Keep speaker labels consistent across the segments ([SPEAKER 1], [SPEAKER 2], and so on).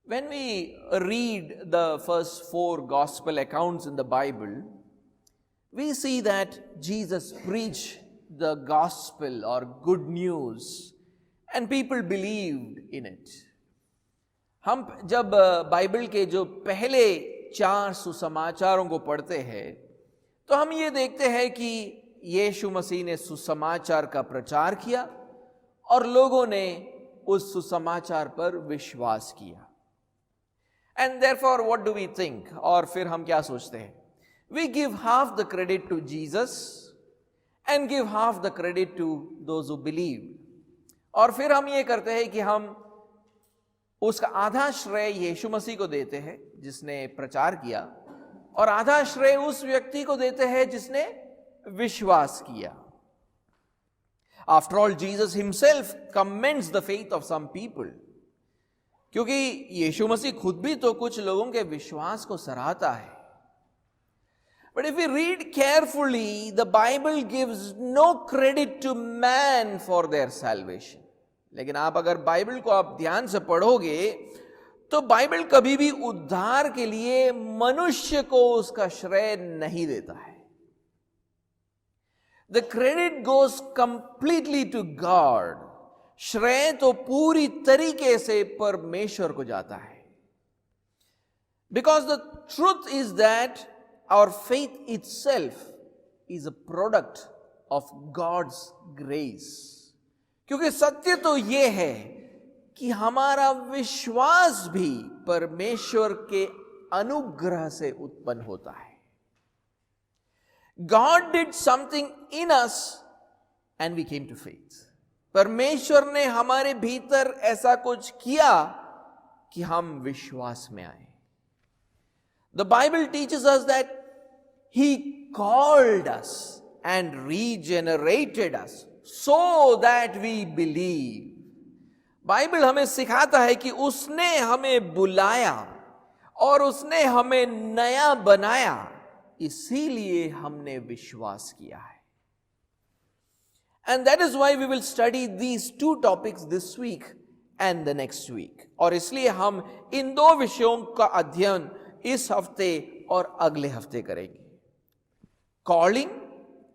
[SPEAKER 1] When we read the first 4 gospel accounts in the Bible, we see that Jesus preached the gospel or good news and people believed in it. हम जब Bible के जो पहले 4 सुसमाचारों को पढ़ते हैं तो हम ये देखते हैं कि यीशु मसीह ने सुसमाचार का प्रचार किया और लोगों ने उस सुसमाचार पर विश्वास किया. And therefore, what do we think? और फिर हम क्या सोचते हैं? We give half the credit to Jesus and give half the credit to those who believe. और फिर हम ये करते हैं कि हम उसका आधा श्रेय यीशु मसीह को देते हैं जिसने प्रचार किया और आधा श्रेय उस व्यक्ति को देते हैं जिसने विश्वास किया. After all, Jesus himself commends the faith of some people. क्योंकि यीशु मसीह खुद भी तो कुछ लोगों के विश्वास को सराहता है. But if we read carefully, the Bible gives no credit to man for their salvation. लेकिन आप अगर बाइबल को आप ध्यान से पढ़ोगे तो बाइबल कभी भी उद्धार के लिए मनुष्य को उसका श्रेय नहीं देता है. The credit goes completely to God. श्रेय तो पूरी तरीके से परमेश्वर को जाता है. Because the truth is that our faith itself is a product of God's grace. क्योंकि सत्य तो यह है कि हमारा विश्वास भी परमेश्वर के अनुग्रह से उत्पन्न होता है. God did something in us and we came to faith. परमेश्वर ने हमारे भीतर ऐसा कुछ किया कि हम विश्वास में आए. The Bible teaches us that He called us and regenerated us so that we believe. Bible हमें सिखाता है कि उसने हमें बुलाया और उसने हमें नया बनाया, इसीलिए हमने विश्वास किया है. And that is why we will study these 2 topics this week and the next week. और इसलिए हम इन 2 विषयों का अध्ययन इस हफ्ते और अगले हफ्ते करेंगे. Calling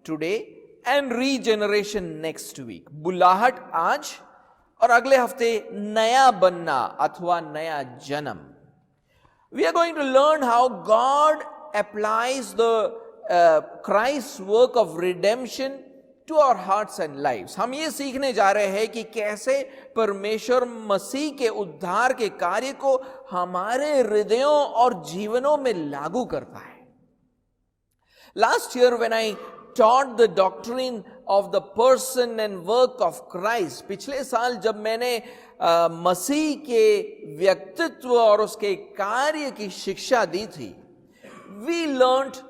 [SPEAKER 1] today and regeneration next week. बुलाहट आज और अगले हफ्ते नया बनना अथवा नया जन्म. We are going to learn how God applies the Christ's work of redemption to our hearts and lives. हम ये सीखने जा रहे हैं कि कैसे परमेश्वर मसीह के उद्धार के कार्य को हमारे हृदयों और जीवनों में लागू करता है. Last year when I taught the doctrine of the person and work of Christ, पिछले साल जब मैंने मसीह के व्यक्तित्व और उसके कार्य की शिक्षा दी थी, we learned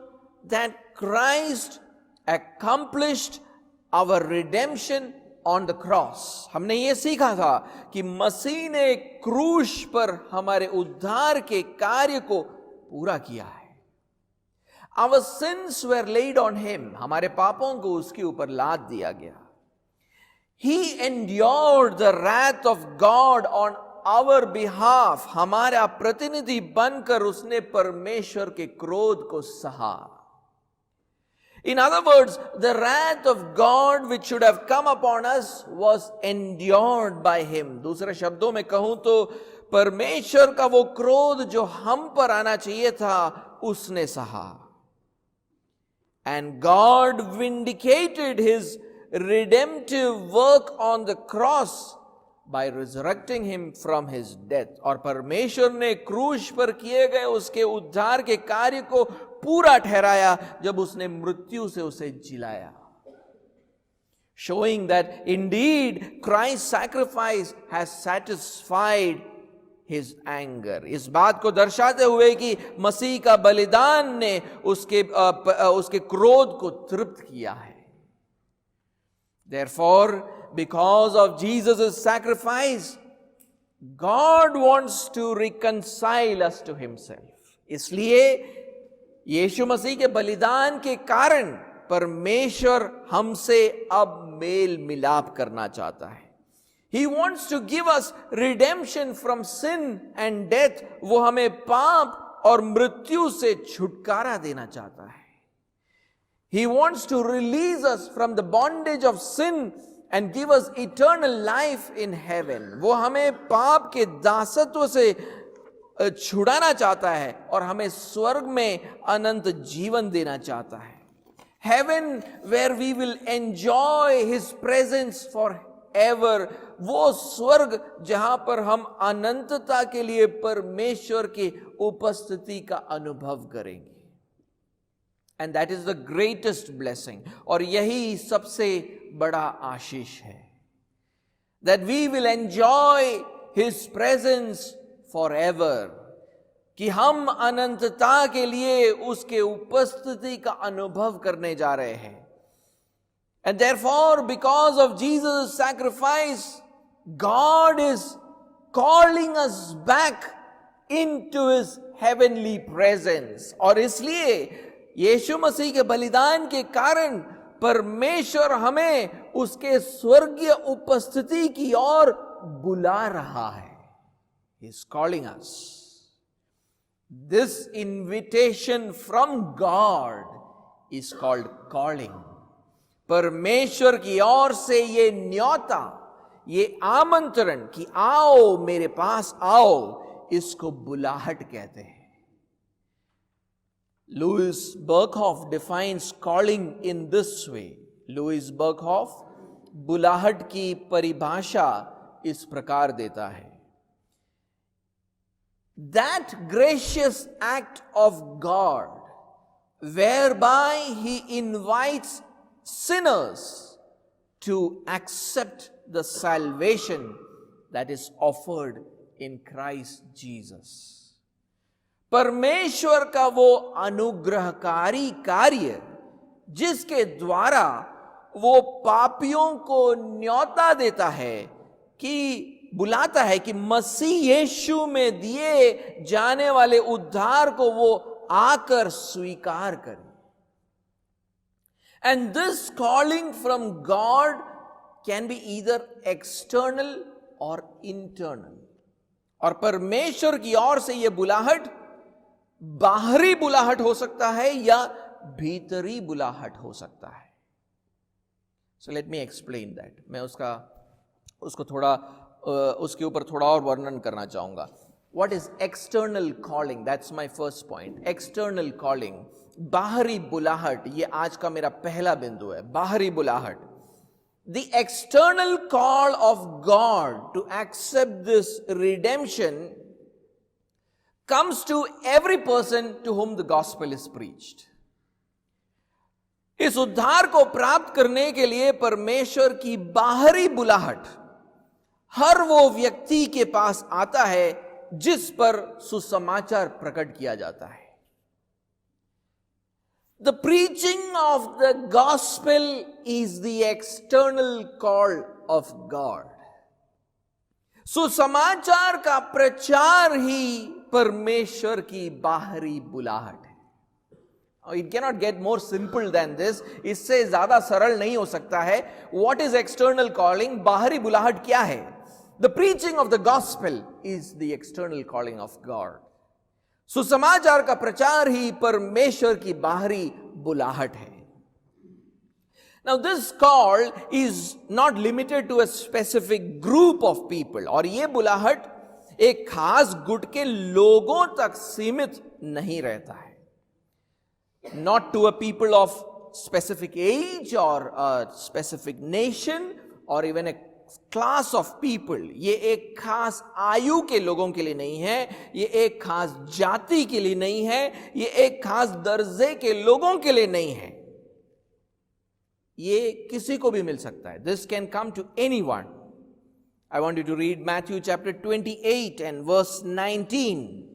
[SPEAKER 1] that Christ accomplished our redemption on the cross. हमने ये सीखा था कि मसीह ने क्रूस पर हमारे उद्धार के कार्य को पूरा किया है. Our sins were laid on him. हमारे पापों को उसके ऊपर लाद दिया गया. He endured the wrath of God on our behalf. हमारा प्रतिनिधि बनकर उसने परमेश्वर के क्रोध को सहा. In other words, the wrath of God which should have come upon us was endured by him. दूसरे शब्दों में कहूं तो परमेश्वर का वो क्रोध जो हम पर आना चाहिए था उसने सहा. And God vindicated his redemptive work on the cross by resurrecting him from his death. और परमेश्वर ने क्रूस पर किए गए उसके उद्धार के कार्य को पूरा ठहराया जब उसने मृत्यु से उसे जिलाया. Showing that indeed Christ's sacrifice has satisfied his anger. इस बात को दर्शाते हुए कि मसीह का बलिदान ने उसके क्रोध को तृप्त किया है. Therefore, because of Jesus' sacrifice, God wants to reconcile us to himself. इसलिए यीशु मसीह के बलिदान के कारण परमेश्वर हमसे अब मेल मिलाप करना चाहता है. He wants to give us redemption from sin and death. वो हमें पाप और मृत्यु से छुटकारा देना चाहता है. He wants to release us from the bondage of sin and give us eternal life in heaven. वो हमें पाप के दासत्व से छुड़ाना चाहता है और हमें स्वर्ग में अनंत जीवन देना चाहता है. Heaven where we will enjoy His presence forever. वो स्वर्ग जहां पर हम अनंतता के लिए परमेश्वर की उपस्थिति का अनुभव करेंगे. And that is the greatest blessing. और यही सबसे बड़ा आशीष है. That we will enjoy His presence forever. कि हम अनंतता के लिए उसके उपस्थिति का अनुभव करने जा रहे हैं. And therefore, because of Jesus' sacrifice, God is calling us back into His heavenly presence. और इसलिए यीशु मसीह के बलिदान के कारण परमेश्वर हमें उसके स्वर्गीय उपस्थिति की ओर बुला रहा है. He is calling us. This invitation from God is called calling. परमेश्वर की ओर से ये न्योता, ये आमंत्रण कि आओ मेरे पास आओ, इसको बुलाहट कहते हैं. Louis Berkhof defines calling in this way. Louis Berkhof बुलाहट की परिभाषा इस प्रकार देता है. That gracious act of God whereby He invites sinners to accept the salvation that is offered in Christ Jesus. परमेश्वर का वो अनुग्रहकारी कार्य जिसके द्वारा वो पापियों को न्योता देता है कि बुलाता है कि मसीह यीशु में दिए जाने वाले उद्धार को वो आकर स्वीकार करें. And this calling from God can be either external or internal. और परमेश्वर की ओर से ये बुलाहट बाहरी बुलाहट हो सकता है या भीतरी बुलाहट हो सकता है. So let me explain that. मैं उसको थोड़ा उसके ऊपर थोड़ा और वर्णन करना चाहूंगा. What is external calling? That's my first point. External calling. बाहरी बुलाहट, ये आज का मेरा पहला बिंदु है. बाहरी बुलाहट. The external call of God to accept this redemption comes to every person to whom the gospel is preached. इस उद्धार को प्राप्त करने के लिए परमेश्वर की बाहरी बुलाहट हर वो व्यक्ति के पास आता है जिस पर सुसमाचार प्रकट किया जाता है. The preaching of the gospel is the external call of God. सुसमाचार का प्रचार ही परमेश्वर की बाहरी बुलाहट है. It cannot get more simple than this. इससे ज्यादा सरल नहीं हो सकता है. What is external calling? बाहरी बुलाहट क्या है? The preaching of the gospel is the external calling of God. सुसमाचार का प्रचार ही परमेश्वर की बाहरी बुलाहट है. Now this call is not limited to a specific group of people. और ये बुलाहट एक खास गुट के लोगों तक सीमित नहीं रहता है. Not to a people of specific age or a specific nation or even a class of people. ये एक खास आयु के लोगों के लिए नहीं है, ये एक खास जाति के लिए नहीं है, ये एक खास दर्जे के लोगों के लिए नहीं है. ये किसी को भी मिल सकता है. This can come to anyone. I want you to read Matthew chapter 28 and verse 19.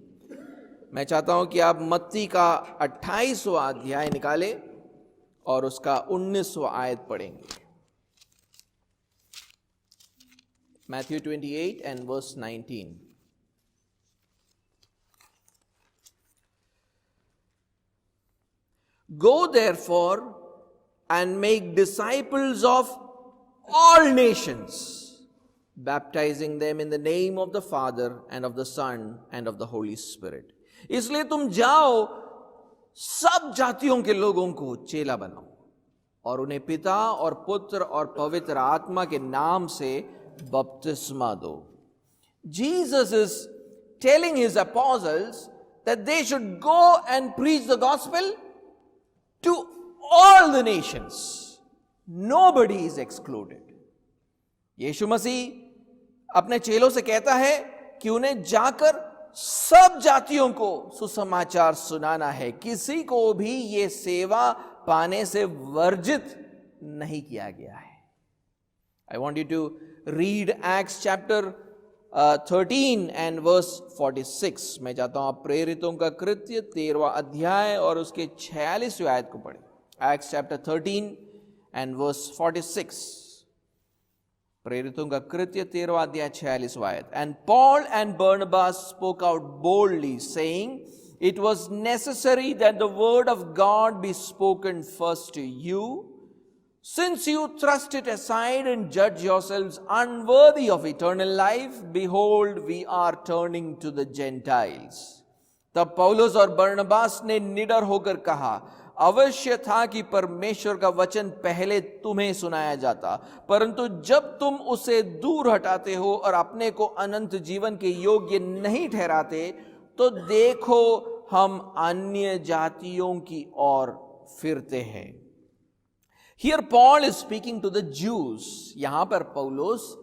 [SPEAKER 1] मैं चाहता हूं कि आप मत्ती का 28वां अध्याय निकालें और उसका 19वां आयत पढ़ेंगे. Matthew 28 and verse 19. Go therefore and make disciples of all nations, baptizing them in the name of the Father and of the Son and of the Holy Spirit. इसलिए तुम जाओ, सब जातियों के लोगों को चेला बनाओ और उन्हें पिता और पुत्र और पवित्र आत्मा के नाम से बपतिस्मा दो. Jesus is telling his apostles that they should go and preach the gospel to all the nations. Nobody is excluded. यीशु मसीह अपने चेलों से कहता है कि उन्हें जाकर सब जातियों को सुसमाचार सुनाना है. किसी को भी ये सेवा पाने से वर्जित नहीं किया गया है. I want you to read Acts chapter 13 and verse 46. मैं चाहता हूं आप प्रेरितों का कृत्य 13वां अध्याय और उसके 46वें आयत को पढ़ें. Acts chapter 13 and verse 46. प्रेरितों का कृत्य 13वां अध्याय 46वां आयत. And Paul and Barnabas spoke out boldly, saying, "It was necessary that the word of God be spoken first to you. Since you thrust it aside and judge yourselves unworthy of eternal life, behold, we are turning to the Gentiles." तब पौलुस और बरनबास ने निडर होकर कहा, अवश्य था कि परमेश्वर का वचन पहले तुम्हें सुनाया जाता, परंतु जब तुम उसे दूर हटाते हो और अपने को अनंत जीवन के योग्य नहीं ठहराते, तो देखो हम अन्य जातियों की ओर फिरते हैं. Here Paul is speaking to the Jews. यहां पर पौलुस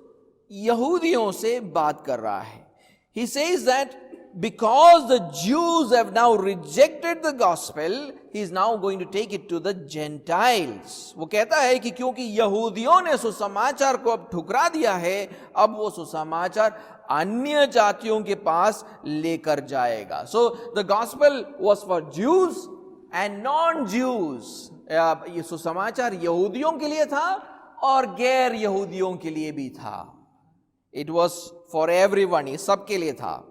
[SPEAKER 1] यहूदियों से बात कर रहा है. He says that because the Jews have now rejected the gospel, he is now going to take it to the Gentiles. वो कहता है कि क्योंकि यहूदियों ने सुसमाचार को अब ठुकरा दिया है, अब वो सुसमाचार अन्य जातियों के पास लेकर जाएगा. So the gospel was for Jews and non-Jews. ये सुसमाचार यहूदियों के लिए था और गैर यहूदियों के लिए भी था. It was for everyone. ये सबके लिए था.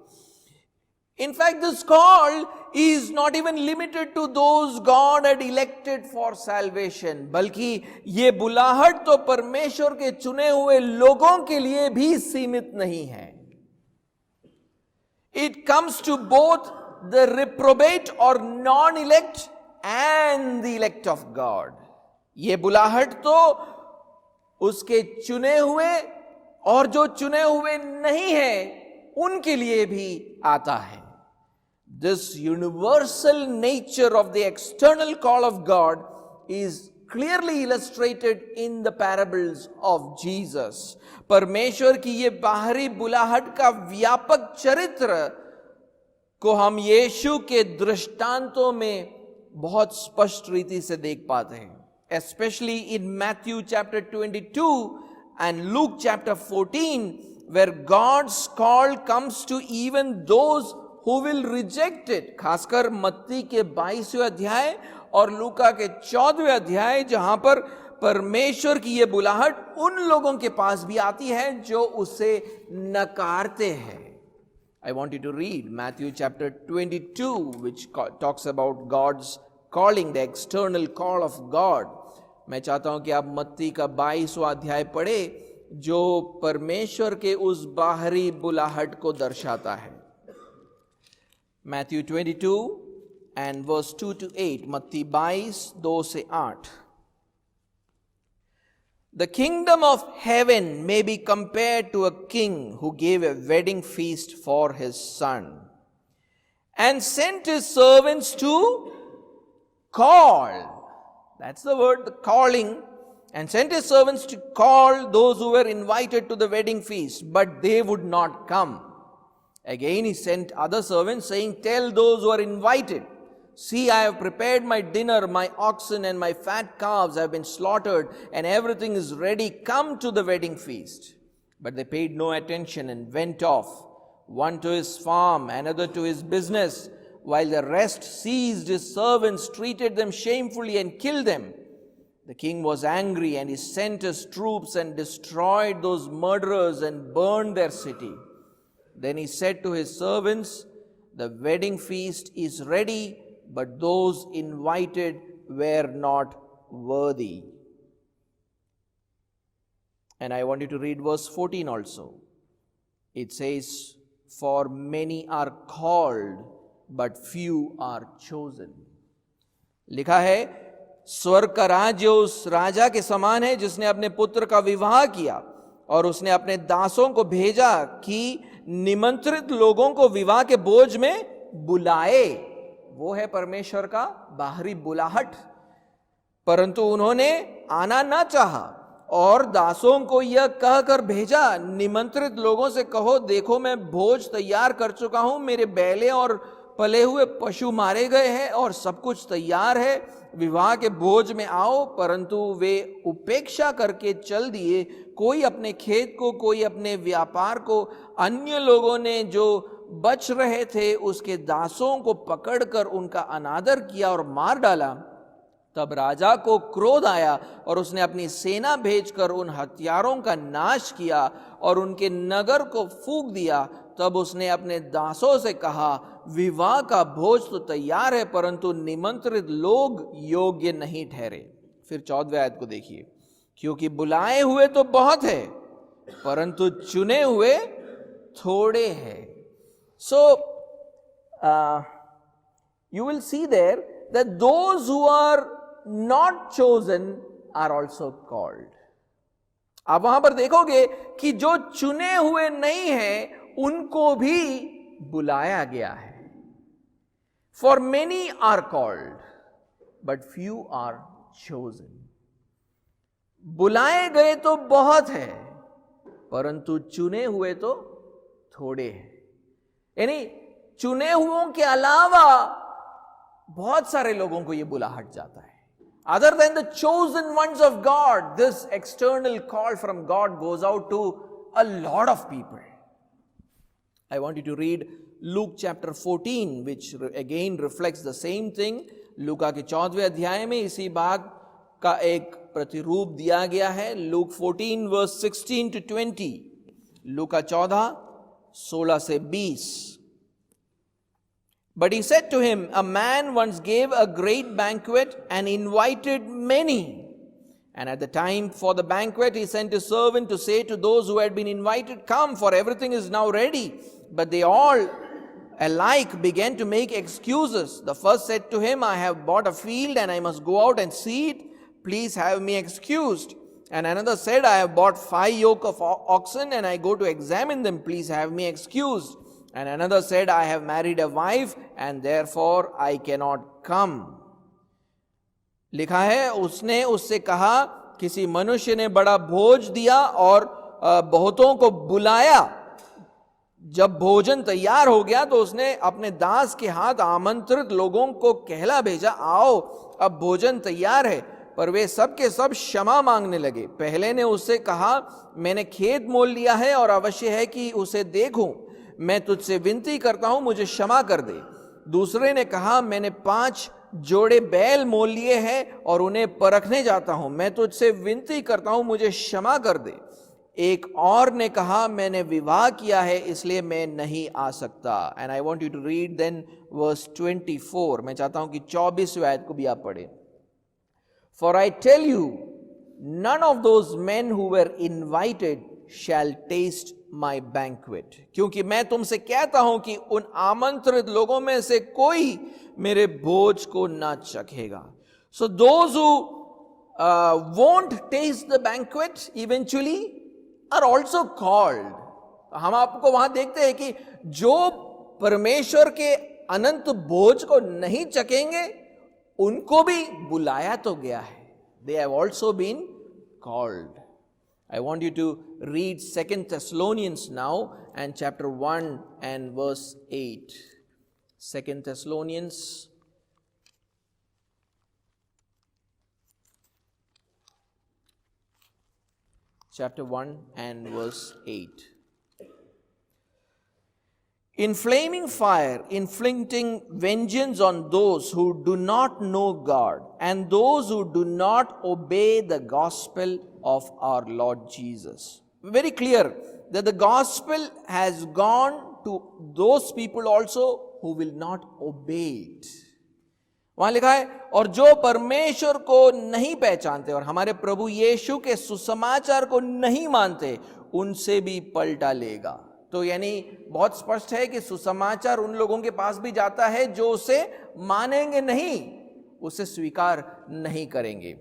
[SPEAKER 1] In fact, this call is not even limited to those God had elected for salvation. बल्कि ये बुलाहट तो परमेश्वर के चुने हुए लोगों के लिए भी सीमित नहीं है. It comes to both the reprobate or non-elect and the elect of God. ये बुलाहट तो उसके चुने हुए और जो चुने हुए नहीं है उनके लिए भी आता है. This universal nature of the external call of God is clearly illustrated in the parables of Jesus. परमेश्वर की ये बाहरी बुलाहट का व्यापक चरित्र को हम यीशु के दृष्टांतों में बहुत स्पष्ट रीति से देख पाते हैं. Especially in Matthew chapter 22 and Luke chapter 14, where God's call comes to even those who will reject it. खासकर मत्ती के 22वें अध्याय और लूका के 14वें अध्याय, जहां पर परमेश्वर की ये बुलाहट उन लोगों के पास भी आती है जो उसे नकारते हैं. I want you to read Matthew chapter 22, which talks about God's calling, the external call of God. मैं चाहता हूं कि आप मत्ती का 22वां अध्याय पढ़े जो परमेश्वर के उस बाहरी बुलाहट को दर्शाता है. Matthew 22 and verse 2 to 8. मत्ती 22, 2 से 8. The kingdom of heaven may be compared to a king who gave a wedding feast for his son and sent his servants to call. That's the word, the calling. And sent his servants to call those who were invited to the wedding feast, but they would not come. Again he sent other servants, saying, "Tell those who are invited, see, I have prepared my dinner, my oxen and my fat calves have been slaughtered, and everything is ready. Come to the wedding feast." But they paid no attention and went off, one to his farm, another to his business, while the rest seized his servants, treated them shamefully, and killed them. The king was angry, and he sent his troops and destroyed those murderers and burned their city. Then he said to his servants, "The wedding feast is ready, but those invited were not worthy." And I want you to read verse 14 also. It says, for many are called, but few are chosen. लिखा है, स्वर्ग का राज्य उस राजा के समान है जिसने अपने पुत्र का विवाह किया और उसने अपने दासों को भेजा कि निमंत्रित लोगों को विवाह के भोज में बुलाए. वो है परमेश्वर का बाहरी बुलाहट. परंतु उन्होंने आना ना चाहा और दासों को यह कहकर भेजा, निमंत्रित लोगों से कहो, देखो मैं भोज तैयार कर चुका हूं, मेरे बैले और पले हुए पशु मारे गए हैं और सब कुछ तैयार है, विवाह के भोज में आओ. परंतु वे उपेक्षा करके चल दिए, कोई अपने खेत को, कोई अपने व्यापार को. अन्य लोगों ने जो बच रहे थे उसके दासों को पकड़कर उनका अनादर किया और मार डाला. तब राजा को क्रोध आया और उसने अपनी सेना भेजकर उन हत्यारों का नाश किया और उनके नगर को फूंक दिया. तब उसने अपने दासों से कहा, विवाह का भोज तो तैयार है, परंतु निमंत्रित लोग योग्य नहीं ठहरे. फिर 14वें आयत को देखिए, क्योंकि बुलाए हुए तो बहुत है, परंतु चुने हुए थोड़े हैं. सो you will see there that those who are not chosen are also called. आप वहां पर देखोगे कि जो चुने हुए नहीं हैं उनको भी बुलाया गया है. For many are called, but few are chosen. बुलाए गए तो बहुत है, परंतु चुने हुए तो थोड़े हैं. यानी चुने हुओं के अलावा बहुत सारे लोगों को यह बुलाहट जाता है. Other than the chosen ones of God, this external call from God goes out to a lot of people. I want you to read Luke chapter 14, which again reflects the same thing. लूका के 14वें अध्याय में इसी बात का एक प्रतिरूप दिया गया है. Luke 14 verse 16 to 20. लूका 14 16 से 20. But he said to him, a man once gave a great banquet and invited many. And at the time for the banquet, he sent his servant to say to those who had been invited, come, for everything is now ready. But they all alike began to make excuses. The first said to him, I have bought a field and I must go out and see it. Please have me excused. And another said, I have bought 5 yoke of oxen and I go to examine them. Please have me excused. And another said, I have married a wife and therefore I cannot come. लिखा है, उसने उससे कहा, किसी मनुष्य ने बड़ा भोज दिया और बहुतों को बुलाया. जब भोजन तैयार हो गया तो उसने अपने दास के हाथ आमंत्रित लोगों को कहला भेजा, आओ अब भोजन तैयार है. पर वे सब के सब क्षमा मांगने लगे. पहले ने उससे कहा, मैंने खेत मोल लिया है और अवश्य है कि उसे देखूं. मैं तुझसे विनती करता हूं, मुझे क्षमा कर दे. दूसरे ने कहा, मैंने 5 जोड़े बैल मोल लिए हैं और उन्हें परखने जाता हूं. मैं तुझसे विनती करता हूं, मुझे क्षमा कर दे. एक और ने कहा, मैंने विवाह किया है इसलिए मैं नहीं आ सकता. And I want you to read then verse 24. मैं चाहता हूं कि 24वें आयत को भी आप पढ़ें. For I tell you, none of those men who were invited shall taste my banquet. क्योंकि मैं तुमसे कहता हूं कि उन आमंत्रित लोगों में से कोई मेरे भोज को ना चखेगा. So those who won't taste the banquet eventually are also called. हम आपको वहां देखते हैं कि जो परमेश्वर के अनंत भोज को नहीं चखेंगे उनको भी बुलाया तो गया है. They have also been called. I want you to read 2 Thessalonians now and chapter 1 and verse 8. 2 Thessalonians chapter 1 and verse 8. In flaming fire, inflicting vengeance on those who do not know God and those who do not obey the gospel of our Lord Jesus. Very clear that the gospel has gone to those people also who will not obey it. वहां लिखा है, और जो परमेश्वर को नहीं पहचानते और हमारे प्रभु यीशु के सुसमाचार को नहीं मानते, उनसे भी पलटा लेगा। तो यानी बहुत स्पष्ट है कि सुसमाचार उन लोगों के पास भी जाता है जो उसे मानेंगे नहीं, उसे स्वीकार नहीं करेंगे।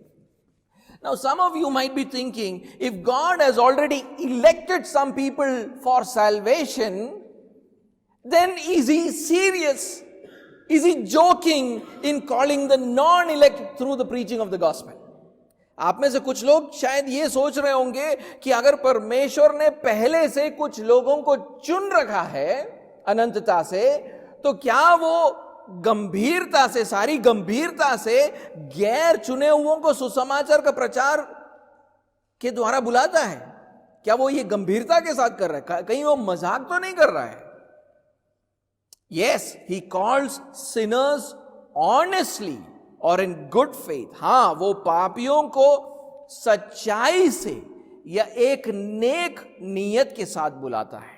[SPEAKER 1] Now some of you might be thinking, if God has already elected some people for salvation, then is he serious? Is he joking in calling the non-elect through the preaching of the gospel? आप में से कुछ लोग शायद ये सोच रहे होंगे कि अगर परमेश्वर ने पहले से कुछ लोगों को चुन रखा है अनंतता से, तो क्या वो गंभीरता से, सारी गंभीरता से गैर चुने हुओं को सुसमाचार का प्रचार के द्वारा बुलाता है? क्या वो ये गंभीरता के साथ कर रहा है? कहीं वो मजाक तो नहीं कर रहा है? Yes, he calls sinners honestly और इन गुड फेथ। हां, वो पापियों को सच्चाई से या एक नेक नियत के साथ बुलाता है।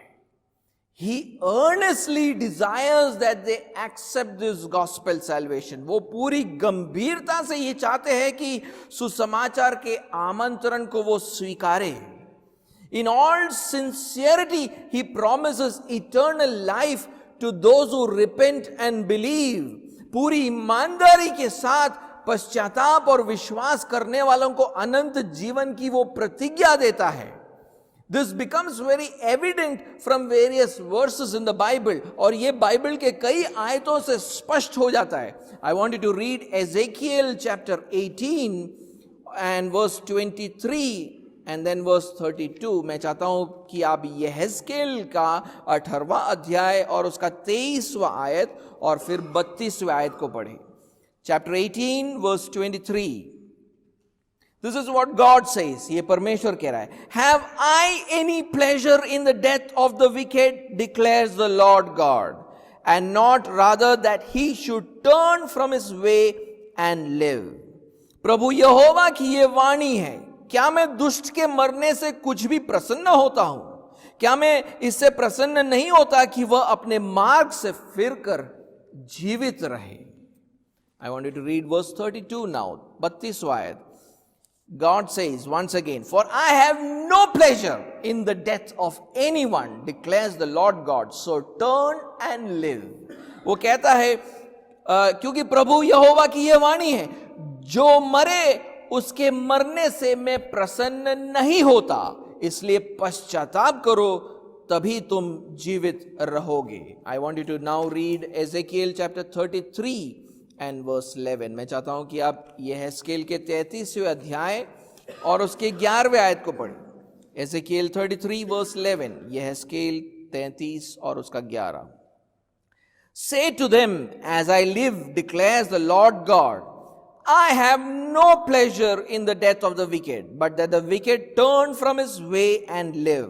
[SPEAKER 1] He earnestly desires that they accept this gospel salvation। वो पूरी गंभीरता से ये चाहते हैं कि सुसमाचार के आमंत्रण को वो स्वीकारे। In all sincerity, he promises eternal life to those who repent and believe। पूरी ईमानदारी के साथ पश्चाताप और विश्वास करने वालों को अनंत जीवन की वो प्रतिज्ञा देता है। This becomes very evident from various verses in the Bible, और ये बाइबल के कई आयतों से स्पष्ट हो जाता है। I want you to read Ezekiel chapter 18 and verse 23 and then verse 32। मैं चाहता हूं कि आप यहेजकेल का 18वां अध्याय और उसका 23वां आयत और फिर 32वें आयत को पढ़ें। Chapter 18 verse 23। This is what God says। ये परमेश्वर कह रहा है, Have I any pleasure in the death of the wicked, declares the Lord God, and not rather that he should turn from his way and live। प्रभु यहोवा की ये वाणी है, क्या मैं दुष्ट के मरने से कुछ भी प्रसन्न होता हूं? क्या मैं इससे प्रसन्न नहीं होता कि वह अपने मार्ग से फिरकर जीवित रहे? I want you to read verse 32 now, 32वां आयत। God says once again, For I have no pleasure in the death of anyone, declares the Lord God, so turn and live। वो कहता है क्योंकि प्रभु यहोवा की यह वाणी है, जो मरे उसके मरने से मैं प्रसन्न नहीं होता, इसलिए पश्चाताप करो, तभी तुम जीवित रहोगे। I want you to now read Ezekiel chapter 33 and verse 11। मैं चाहता हूं कि आप यहेजकेल के 33वें अध्याय और उसके 11वें आयत को पढ़ें। Ezekiel 33 verse 11, यहेजकेल 33 और उसका 11। Say to them, as I live, declares the Lord God, I have no pleasure in the death of the wicked, but that the wicked turn from his way and live।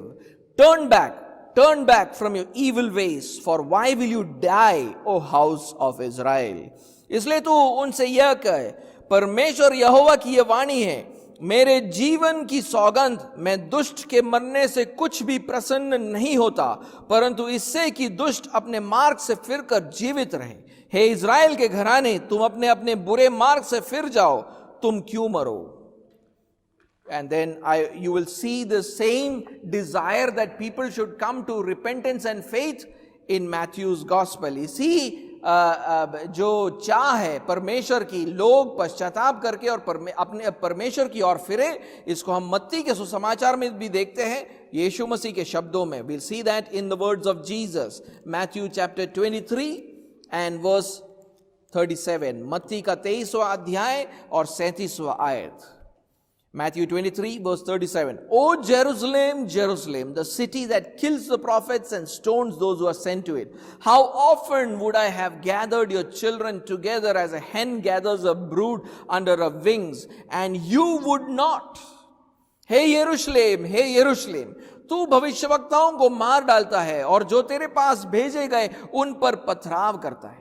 [SPEAKER 1] Turn back from your evil ways, for why will you die, O house of Israel? इसलिए तू उनसे यह कहे, परमेश्वर यहोवा की यह वाणी है, मेरे जीवन की सौगंध, मैं दुष्ट के मरने से कुछ भी प्रसन्न नहीं होता, परंतु इससे कि दुष्ट अपने मार्ग से फिरकर जीवित रहे। हे इज़राइल के घराने, तुम अपने अपने बुरे मार्ग से फिर जाओ, तुम क्यों मरो? And then you will see the same desire that people should come to repentance and faith in Matthew's gospel। इसी जो चाह है परमेश्वर की, लोग पश्चाताप करके और अपने परमेश्वर की ओर फिरे, इसको हम मत्ती के सुसमाचार में भी देखते हैं यीशु मसीह के शब्दों में। We'll see that in the words of Jesus, Matthew chapter 23 and verse 37। मत्ती का 23वां अध्याय और 37वां आयत। Matthew 23 verse 37। O Jerusalem, Jerusalem, the city that kills the prophets and stones those who are sent to it, how often would I have gathered your children together as a hen gathers a brood under her wings, and you would not। हे यरूशलेम, हे यरूशलेम, तू भविष्यवक्ताओं को मार डालता है और जो तेरे पास भेजे गए उन पर पथराव करता है।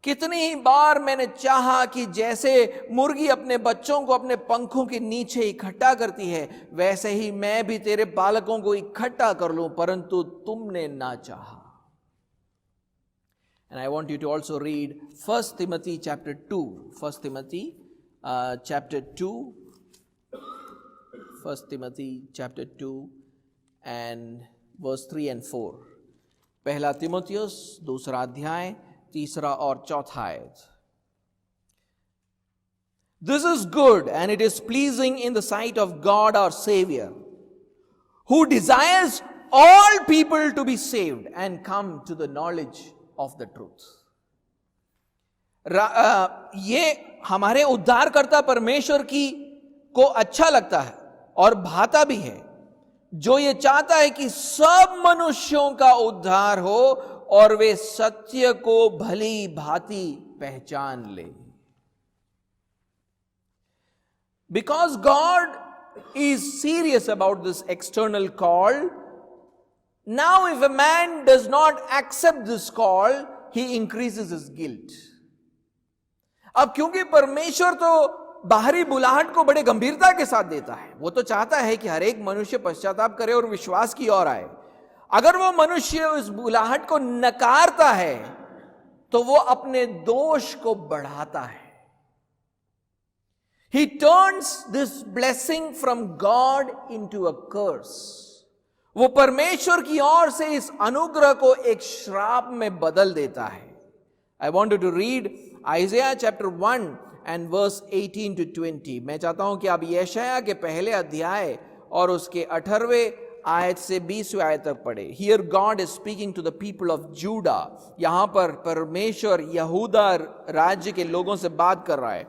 [SPEAKER 1] कितनी ही बार मैंने चाहा कि जैसे मुर्गी अपने बच्चों को अपने पंखों के नीचे इकट्ठा करती है, वैसे ही मैं भी तेरे बालकों को इकट्ठा कर लूं, परंतु तुमने ना चाहा। And I want you to also read 1 Timothy chapter 2. 1 Timothy chapter 2. 1 Timothy chapter 2 and verse 3 and 4. पहला तिमोथियुस दूसरा अध्याय तीसरा और चौथा आयत. This is good and it is pleasing in the sight of God our Savior, who desires all people to be saved and come to the knowledge of the truth. ये हमारे उद्धारकर्ता परमेश्वर की को अच्छा लगता है और भाता भी है, जो ये चाहता है कि सब मनुष्यों का उद्धार हो और वे सत्य को भली भांति पहचान ले. Because God is serious about this external call, now if a man does not accept this call, he increases his guilt. अब क्योंकि परमेश्वर तो बाहरी बुलाहट को बड़े गंभीरता के साथ देता है, वो तो चाहता है कि हर एक मनुष्य पश्चाताप करे और विश्वास की ओर आए. अगर वो मनुष्य उस बुलाहट को नकारता है तो वो अपने दोष को बढ़ाता है. He turns this blessing from God into a curse. वो परमेश्वर की ओर से इस अनुग्रह को एक श्राप में बदल देता है. I want you to read Isaiah chapter 1 and verse 18 to 20. मैं चाहता हूं कि आप यशायाह के पहले अध्याय और उसके 18वें आयत से 20वें आयत तक पढ़े. Here God is speaking to the people of Judah. यहां पर परमेश्वर यहूदा राज्य के लोगों से बात कर रहा है.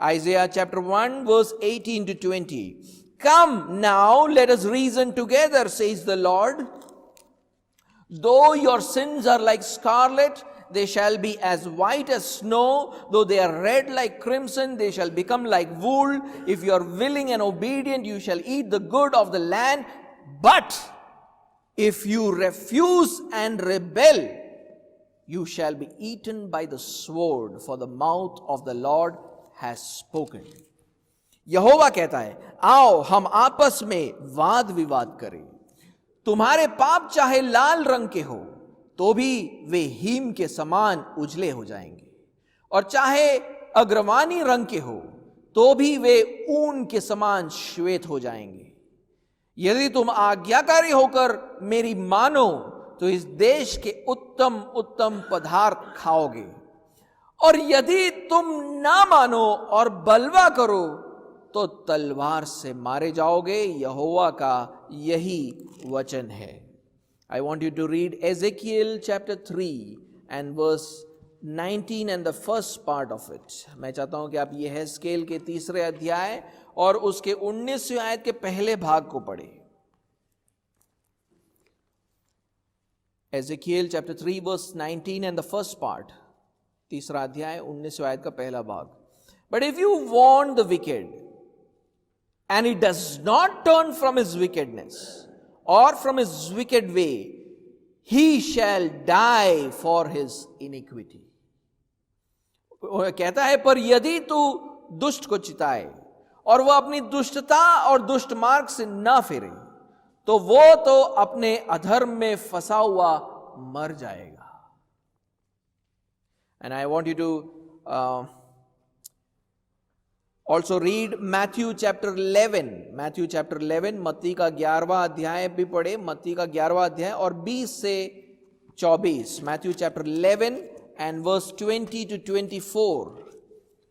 [SPEAKER 1] Isaiah chapter 1 verse 18 to 20. Come now, let us reason together, says the Lord. Though your sins are like scarlet, they shall be as white as snow. Though they are red like crimson, they shall become like wool. If you are willing and obedient, you shall eat the good of the land. But if you refuse and rebel, you shall be eaten by the sword, for the mouth of the Lord has spoken. यहोवा कहता है, आओ हम आपस में वाद विवाद करें. तुम्हारे पाप चाहे लाल रंग के हो तो भी वे हीम के समान उजले हो जाएंगे, और चाहे अग्रवानी रंग के हो तो भी वे ऊन के समान श्वेत हो जाएंगे. यदि तुम आज्ञाकारी होकर मेरी मानो तो इस देश के उत्तम उत्तम पदार्थ खाओगे, और यदि तुम ना मानो और बलवा करो तो तलवार से मारे जाओगे. यहोवा का यही वचन है. I want you to read Ezekiel chapter 3 and verse 19 and the first part of it. मैं चाहता हूं कि आप यहेजकेल के तीसरे अध्याय और उसके 19वें आयत के पहले भाग को पढ़ें. Ezekiel chapter 3 verse 19 and the first part. तीसरा अध्याय 19वें आयत का पहला भाग. But if you warn the wicked and he does not turn from his wickedness or from his wicked way, he shall die for his iniquity. कहता है, पर यदि तू दुष्ट को चिताए और वह अपनी दुष्टता और दुष्ट मार्ग से ना फिरे तो वो तो अपने अधर्म में फंसा हुआ मर जाएगा. And I want you to also read Matthew chapter 11. Matthew chapter 11, मत्ती का 11वां अध्याय भी पढ़े. मत्ती का 11वां अध्याय और 20 से 24. Matthew chapter 11 and verse 20 to 24.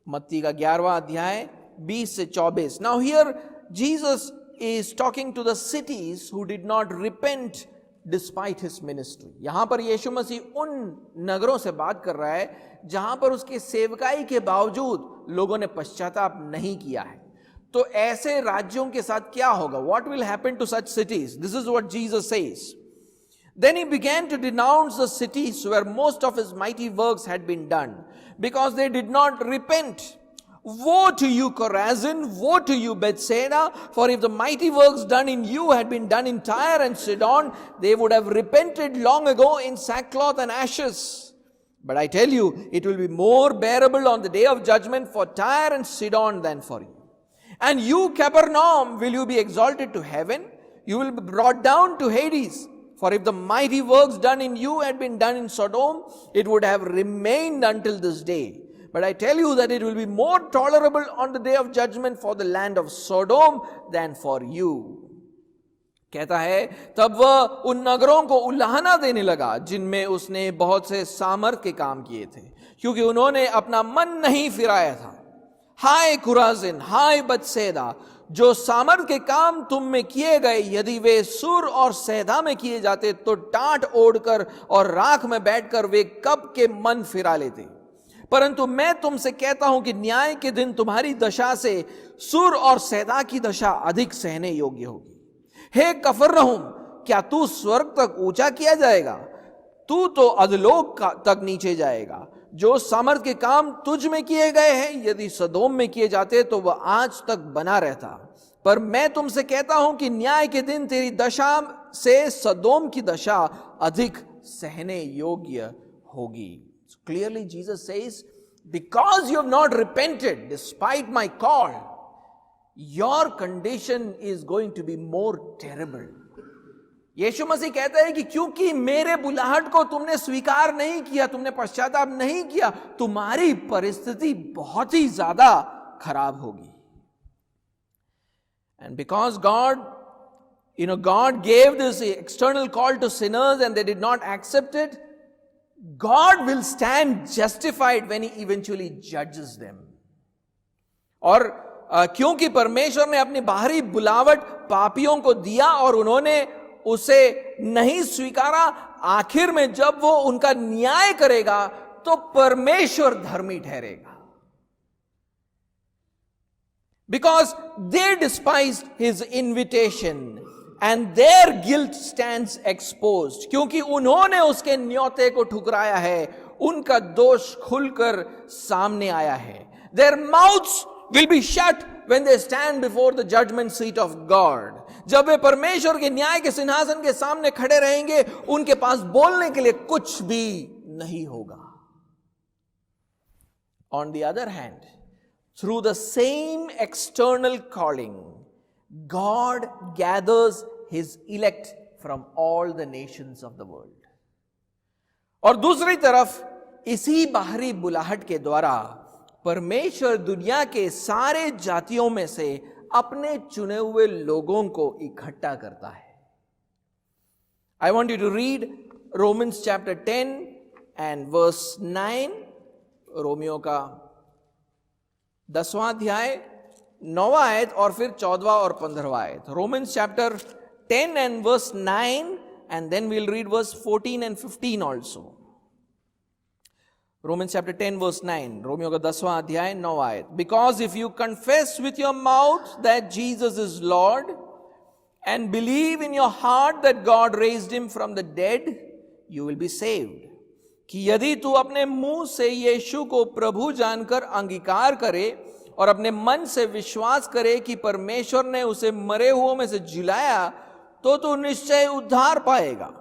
[SPEAKER 1] मत्ती का 11वां अध्याय 20 से 24. Now here Jesus is talking to the cities who did not repent despite his ministry. यहां पर यीशु मसीह उन नगरों से बात कर रहा है जहां पर उसके सेवकाई के बावजूद लोगों ने पश्चाताप नहीं किया है. तो ऐसे राज्यों के साथ क्या होगा? What will happen to such cities? This is what Jesus says. Then he began to denounce the cities where most of his mighty works had been done, because they did not repent. Woe to you, Chorazin! Woe to you, Bethsaida! For if the mighty works done in you had been done in Tyre and Sidon, they would have repented long ago in sackcloth and ashes. But I tell you, it will be more bearable on the day of judgment for Tyre and Sidon than for you. And you, Capernaum, will you be exalted to heaven? You will be brought down to Hades. For if the mighty works done in you had been done in Sodom, it would have remained until this day. But I tell you that it will be more tolerable on the day of judgment for the land of Sodom than for you. कहता है, तब वह उन नगरों को उल्लाहना देने लगा जिनमें उसने बहुत से सामर्थ के काम किए थे, क्योंकि उन्होंने अपना मन नहीं फिराया था. हाय कुराजिन, हाय बतसैदा, जो सामर्थ के काम तुम में किए गए, यदि वे सुर और सैदा में किए जाते तो टाट ओढ़कर और राख में बैठकर वे कब के मन फिरा लेते. परंतु मैं तुमसे कहता हूं कि न्याय के दिन तुम्हारी दशा से सुर और सैदा की दशा अधिक सहने योग्य होगी. हे कफरनहूम, क्या तू स्वर्ग तक ऊंचा किया जाएगा? तू तो अधलोक तक नीचे जाएगा. जो सामर्थ के काम तुझ में किए गए हैं, यदि सदोम में किए जाते तो वह आज तक बना रहता. पर मैं तुमसे कहता हूं कि न्याय के दिन तेरी दशा से सदोम की दशा अधिक सहने योग्य होगी. Clearly Jesus says, because you have not repented despite my call, your condition is going to be more terrible. यीशु मसीह कहता है कि क्योंकि मेरे बुलाहट को तुमने स्वीकार नहीं किया, तुमने पश्चाताप नहीं किया, तुम्हारी परिस्थिति बहुत ही ज्यादा खराब होगी. And because God gave this external call to sinners and they did not accept it, God will stand justified when he eventually judges them. और क्योंकि परमेश्वर ने अपनी बाहरी बुलावट पापियों को दिया और उन्होंने उसे नहीं स्वीकारा, आखिर में जब वो उनका न्याय करेगा तो परमेश्वर धर्मी ठहरेगा. Because they despised his invitation and their guilt stands exposed. क्योंकि उन्होंने उसके न्योते को ठुकराया है, उनका दोष खुलकर सामने आया है. Their mouths will be shut when they stand before the judgment seat of God. जब वे परमेश्वर के न्याय के सिंहासन के सामने खड़े रहेंगे, उनके पास बोलने के लिए कुछ भी नहीं होगा. On the other hand, through the same external calling, God gathers his elect from all the nations of the world. और दूसरी तरफ इसी बाहरी बुलाहट के द्वारा परमेश्वर दुनिया के सारे जातियों में से अपने चुने हुए लोगों को इकट्ठा करता है. I want you to read Romans chapter 10 and verse 9. Romeo का 10वां अध्याय 9वां आयत और फिर 14वां और 15वां आयत. Romans chapter 10 and verse 9, and then we'll read verse 14 and 15 also. Romans chapter 10 verse 9, Romeo का 10वां अध्याय 9वां आयत. Because if you confess with your mouth that Jesus is Lord and believe in your heart that God raised him from the dead, you will be saved. कि यदि तू अपने मुंह से यीशु को प्रभु जानकर अंगीकार करे और अपने मन से विश्वास करे कि परमेश्वर ने उसे मरे हुओं में से जिलाया, तो तू निश्चय उद्धार पाएगा.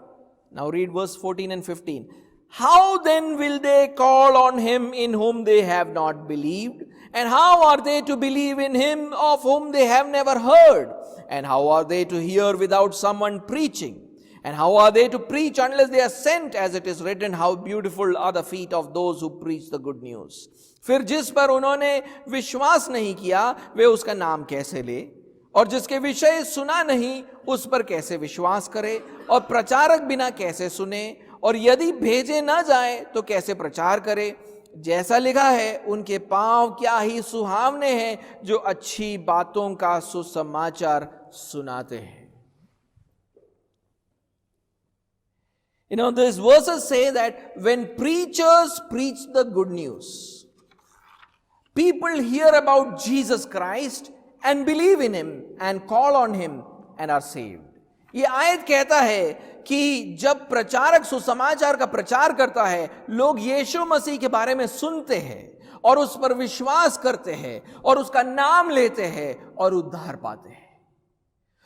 [SPEAKER 1] Now read verse 14 and 15. How then will they call on him in whom they have not believed? And how are they to believe in him of whom they have never heard? And how are they to hear without someone preaching? And how are they to preach unless they are sent? As it is written, how beautiful are the feet of those who preach the good news. फिर जिस पर उन्होंने विश्वास नहीं किया, वे उसका नाम कैसे ले? और जिसके विषय सुना नहीं, उस पर कैसे विश्वास करे? और प्रचारक बिना कैसे सुने? और यदि भेजे न जाए तो कैसे प्रचार करे? जैसा लिखा है, उनके पांव क्या ही सुहावने हैं जो अच्छी बातों का सुसमाचार सुनाते हैं. You know, these verses say that when preachers preach the good news, people hear about Jesus Christ and believe in him and call on him and are saved. ये आयत कहता है कि जब प्रचारक सुसमाचार का प्रचार करता है, लोग यीशु मसीह के बारे में सुनते हैं और उस पर विश्वास करते हैं और उसका नाम लेते हैं और उद्धार पाते हैं.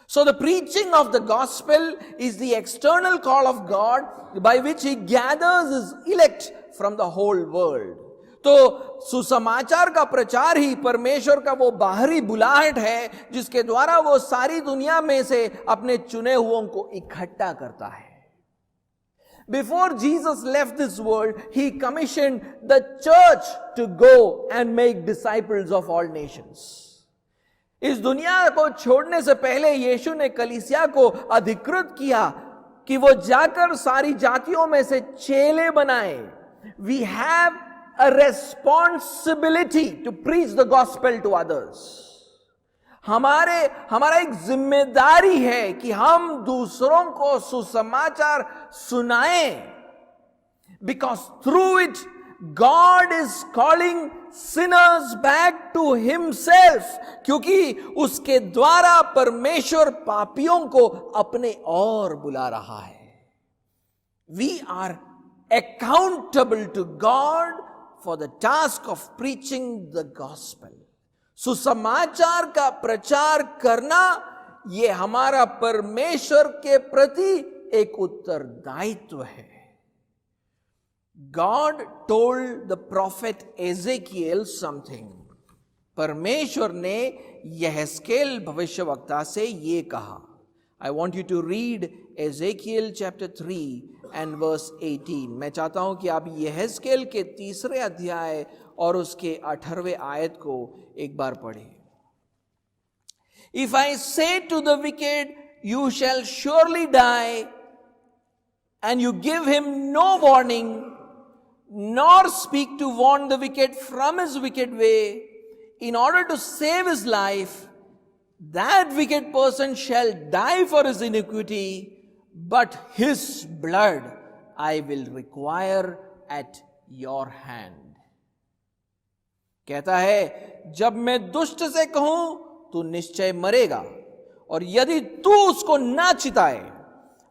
[SPEAKER 1] So the preaching of the gospel is the external call of God by which he gathers his elect from the whole world. तो सुसमाचार का प्रचार ही परमेश्वर का वो बाहरी बुलाहट है जिसके द्वारा वो सारी दुनिया में से अपने चुने हुओं को इकट्ठा करता है. Before Jesus left this world, he commissioned the church to go and make disciples of all nations. इस दुनिया को छोड़ने से पहले यीशु ने कलीसिया को अधिकृत किया कि वो जाकर सारी जातियों में से चेले बनाए. We have a responsibility to preach the gospel to others. हमारा एक जिम्मेदारी है कि हम दूसरों को सुसमाचार सुनाएं. Because through it, God is calling sinners back to himself. क्योंकि उसके द्वारा परमेश्वर पापियों को अपने ओर बुला रहा है. We are accountable to God for the task of preaching the gospel. सुसमाचार का प्रचार करना यह हमारा परमेश्वर के प्रति एक उत्तरदायित्व है. God told the prophet Ezekiel something. परमेश्वर ने यहेजकेल भविष्यवक्ता से ये कहा. I want you to read Ezekiel chapter 3 and verse 18. मैं चाहता हूं कि आप यहेजकेल के 3 अध्याय और उसके 18वें आयत को एक बार पढ़ें. If I say to the wicked, you shall surely die, and you give him no warning, nor speak to warn the wicked from his wicked way, in order to save his life, that wicked person shall die for his iniquity, but his blood I will require at your hand. कहता है, जब मैं दुष्ट से कहूं तू निश्चय मरेगा, और यदि तू उसको ना चिताए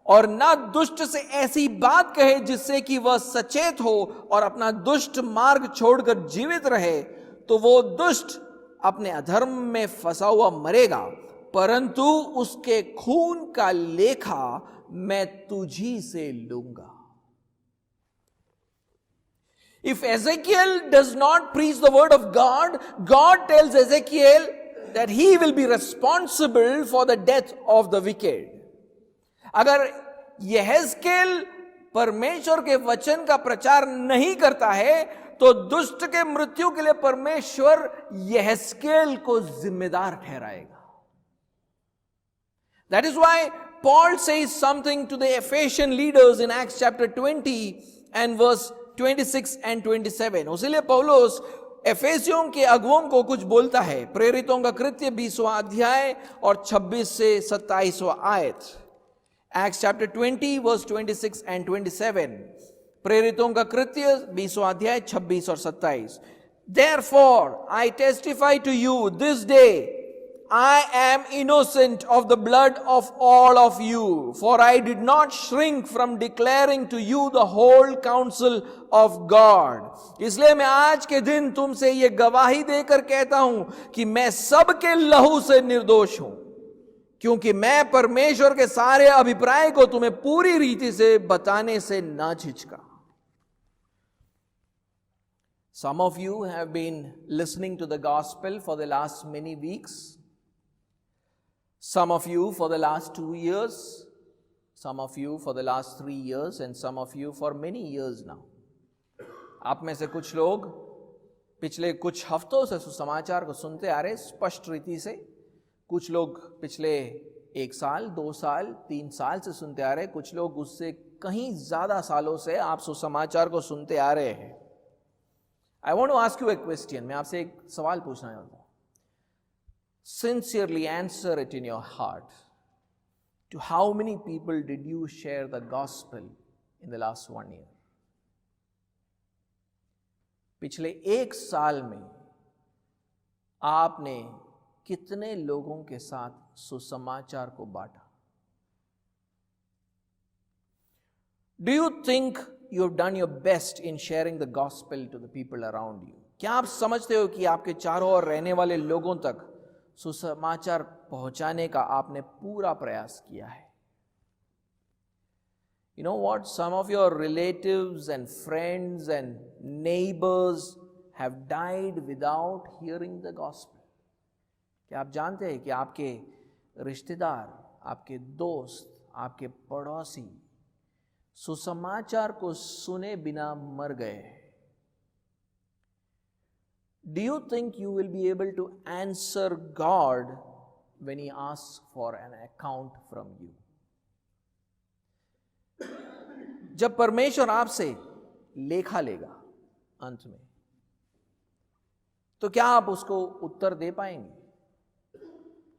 [SPEAKER 1] और ना दुष्ट से ऐसी बात कहे जिससे कि वह सचेत हो और अपना दुष्ट मार्ग छोड़कर जीवित रहे, तो वो दुष्ट अपने अधर्म में फंसा हुआ मरेगा, परंतु उसके खून का लेखा मैं तुझी से लूंगा. If Ezekiel does not preach the word of God, God tells Ezekiel that he will be responsible for the death of the wicked. अगर यहेजकेल परमेश्वर के वचन का प्रचार नहीं करता है, तो दुष्ट के मृत्यु के लिए परमेश्वर यहेजकेल को जिम्मेदार ठहराएगा. That is why Paul says something to the Ephesian leaders in Acts chapter 20 and verse 26 and 27. उसीलिए पौलुस एफेसियों के अगुवों को कुछ बोलता है. प्रेरितों का कृत्य 20वां अध्याय और 26 से 27वां आयत. Acts chapter 20 verse 26 and 27. प्रेरितों का कृत्य 20वां अध्याय 26 और 27. Therefore I testify to you this day, I am innocent of the blood of all of you, for I did not shrink from declaring to you the whole counsel of God. इसलिए मैं आज के दिन तुमसे ये गवाही देकर कहता हूं कि मैं सबके लहू से निर्दोष हूं, क्योंकि मैं परमेश्वर के सारे अभिप्राय को तुम्हें पूरी रीति से बताने से ना झिझका. Some of you have been listening to the gospel for the last many weeks. Some of you for the last 2 years, some of you for the last 3 years, and some of you for many years now. आप में से कुछ लोग पिछले कुछ हफ्तों से सुसमाचार को सुनते आ रहे स्पष्ट रीति से. कुछ लोग पिछले 1 साल, 2 साल, 3 साल से सुनते आ रहे. कुछ लोग उससे कहीं ज्यादा सालों से आप सुसमाचार को सुनते आ रहे हैं. I want to ask you a question. मैं आपसे एक सवाल पूछना चाहता हूं. Sincerely answer it in your heart. To how many people did you share the gospel in the last 1 year? पिछले 1 साल में आपने कितने लोगों के साथ सुसमाचार को बांटा? Do you think you have done your best in sharing the gospel to the people around you? क्या आप समझते हो कि आपके चारों ओर रहने वाले लोगों तक सुसमाचार पहुंचाने का आपने पूरा प्रयास किया है? You know what? Some of your relatives and friends and neighbors have died without hearing the gospel. क्या आप जानते हैं कि आपके रिश्तेदार, आपके दोस्त, आपके पड़ोसी सुसमाचार को सुने बिना मर गए, do you think you will be able to answer God when He asks for an account from you? जब परमेश्वर आपसे लेखा लेगा अंत में, तो क्या आप उसको उत्तर दे पाएंगे?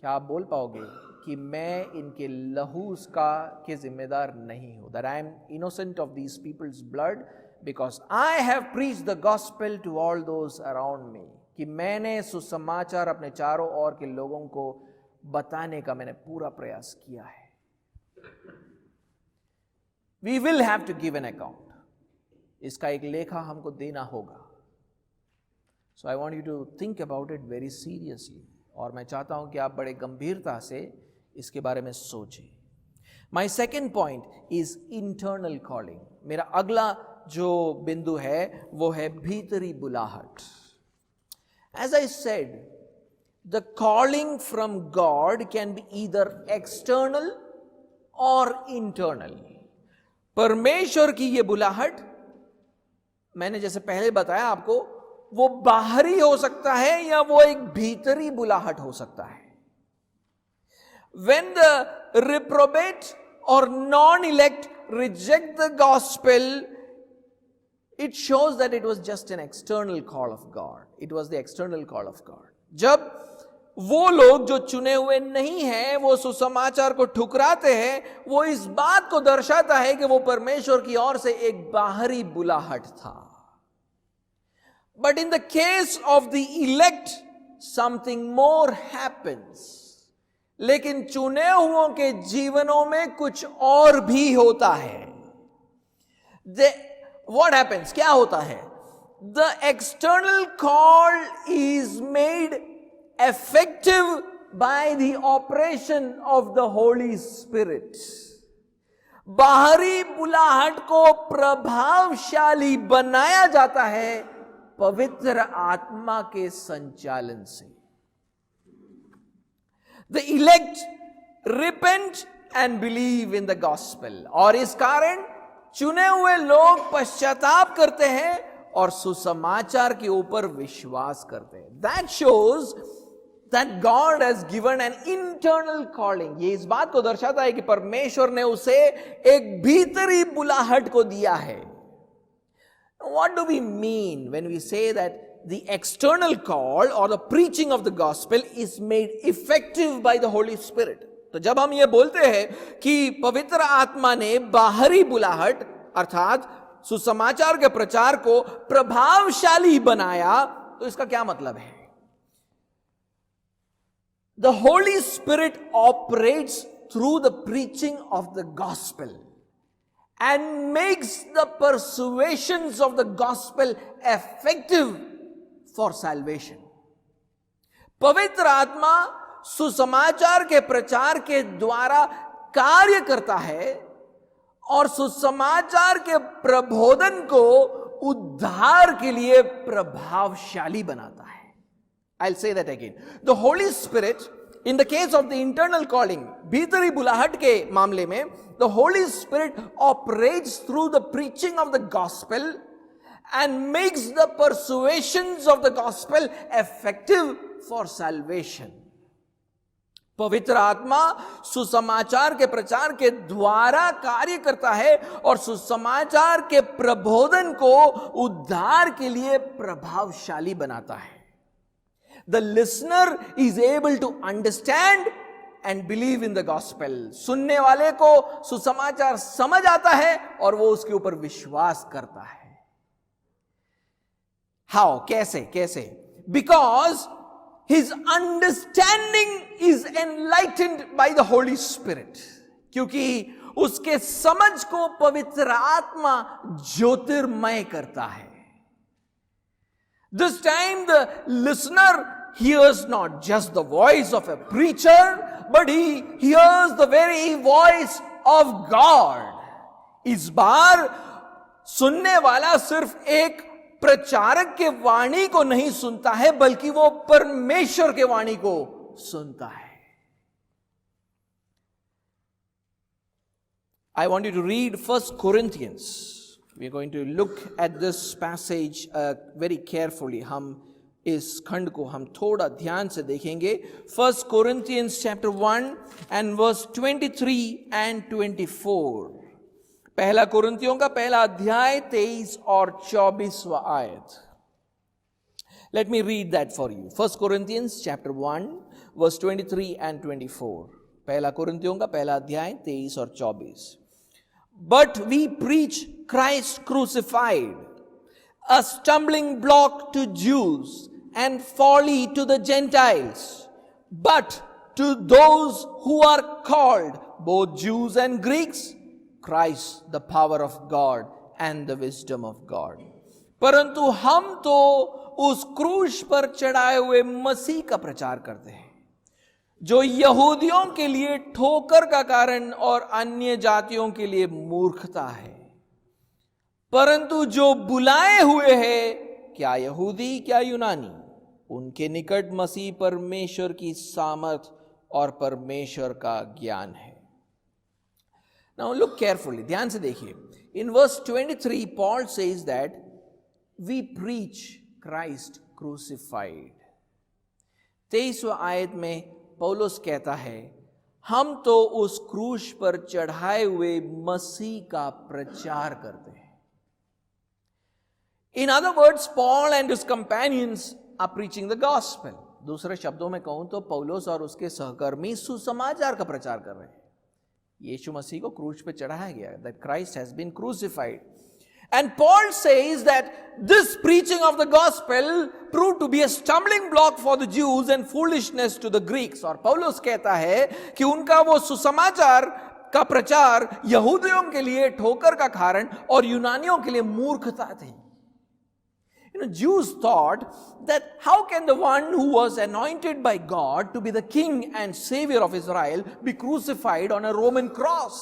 [SPEAKER 1] क्या आप बोल पाओगे कि मैं इनके लहू का के जिम्मेदार नहीं हूं, that I am innocent of these people's blood because I have preached the gospel to all those around me, कि मैंने सुसमाचार अपने चारों ओर के लोगों को बताने का मैंने पूरा प्रयास किया है. We will have to give an account. इसका एक लेखा हमको देना होगा. So I want you to think about it very seriously. और मैं चाहता हूं कि आप बड़े गंभीरता से इसके बारे में सोचें. My second point is internal calling. मेरा अगला जो बिंदु है वो है भीतरी बुलाहट. As I said, the calling from God can be either external or internal. परमेश्वर की ये बुलाहट, मैंने जैसे पहले बताया आपको, वो बाहरी हो सकता है या वो एक भीतरी बुलाहट हो सकता है. When the reprobate or non-elect reject the gospel, it shows that it was just an external call of God. It was the external call of God. जब वो लोग जो चुने हुए नहीं हैं वो सुसमाचार को ठुकराते हैं, वो इस बात को दर्शाता है कि वो परमेश्वर की ओर से एक बाहरी बुलाहट था. But in the case of the elect, something more happens. लेकिन चुने हुओं के जीवनों में कुछ और भी होता है. What happens? क्या होता है? The external call is made effective by the operation of the Holy Spirit. बाहरी बुलाहट को प्रभावशाली बनाया जाता है पवित्र आत्मा के संचालन से. The elect repent and believe in the gospel. और इस कारण चुने हुए लोग पश्चाताप करते हैं और सुसमाचार के ऊपर विश्वास करते हैं. That shows that God has given an internal calling. ये इस बात को दर्शाता है कि परमेश्वर ने उसे एक भीतरी बुलाहट को दिया है. What do we mean when we say that the external call or the preaching of the gospel is made effective by the Holy Spirit? तो जब हम ये बोलते हैं कि पवित्र आत्मा ने बाहरी बुलाहट अर्थात सुसमाचार के प्रचार को प्रभावशाली बनाया, तो इसका क्या मतलब है? The Holy Spirit operates through the preaching of the gospel and makes the persuasions of the gospel effective for salvation. पवित्र आत्मा सुसमाचार के प्रचार के द्वारा कार्य करता है और सुसमाचार के प्रबोधन को उद्धार के लिए प्रभावशाली बनाता है. I'll say that again. The Holy Spirit, in the case of the internal calling, भीतरी बुलाहट के मामले में, the Holy Spirit operates through the preaching of the gospel and makes the persuasions of the gospel effective for salvation. पवित्र आत्मा सुसमाचार के प्रचार के द्वारा कार्य करता है और सुसमाचार के प्रबोधन को उद्धार के लिए प्रभावशाली बनाता है. The listener is able to understand and believe in the gospel. सुनने वाले को सुसमाचार समझ आता है और वो उसके ऊपर विश्वास करता है. How? कैसे? Because his understanding is enlightened by the Holy Spirit. क्योंकि उसके समझ को पवित्र आत्मा ज्योतिर्मय करता है. This time the listener hears not just the voice of a preacher, but he hears the very voice of God. इस बार सुनने वाला सिर्फ एक प्रचारक के वाणी को नहीं सुनता है, बल्कि वो परमेश्वर के वाणी को सुनता है. I want you to read 1 Corinthians. We are going to look at this passage very carefully. हम इस खंड को हम थोड़ा ध्यान से देखेंगे. 1 Corinthians chapter 1 and verse 23 and 24. पहला कुरिन्थियों का पहला अध्याय 23 और 24वां आयत. Let me read that for you. 1 Corinthians chapter 1 verse 23 and 24. पहला कुरिन्थियों का पहला अध्याय 23 और 24. But we preach Christ crucified, a stumbling block to Jews and folly to the Gentiles. But to those who are called, both Jews and Greeks, Christ the power of God and the wisdom of God. परंतु हम तो उस क्रूस पर चढ़ाए हुए मसीह का प्रचार करते हैं, जो यहूदियों के लिए ठोकर का कारण और अन्य जातियों के लिए मूर्खता है, परंतु जो बुलाए हुए हैं, क्या यहूदी क्या यूनानी, उनके निकट मसीह परमेश्वर की सामर्थ और परमेश्वर का ज्ञान है. Now look carefully, ध्यान से देखिए. In verse 23, Paul says that we preach Christ crucified. 23वां आयत में पौलुस कहता है, हम तो उस क्रूस पर चढ़ाए हुए मसीह का प्रचार करते हैं. In other words, Paul and his companions are preaching the gospel. दूसरे शब्दों में कहूं तो पौलुस और उसके सहकर्मी सुसमाचार का प्रचार कर रहे हैं. यीशु मसीह को क्रूस पे चढ़ाया गया, that Christ has been crucified. And Paul says that this preaching of the gospel proved to be a stumbling block for the Jews and foolishness to the Greeks. और पौलुस कहता है कि उनका वो सुसमाचार का प्रचार यहूदियों के लिए ठोकर का कारण और यूनानियों के लिए मूर्खता थी. You know, Jews thought that how can the one who was anointed by God to be the king and savior of Israel be crucified on a Roman cross?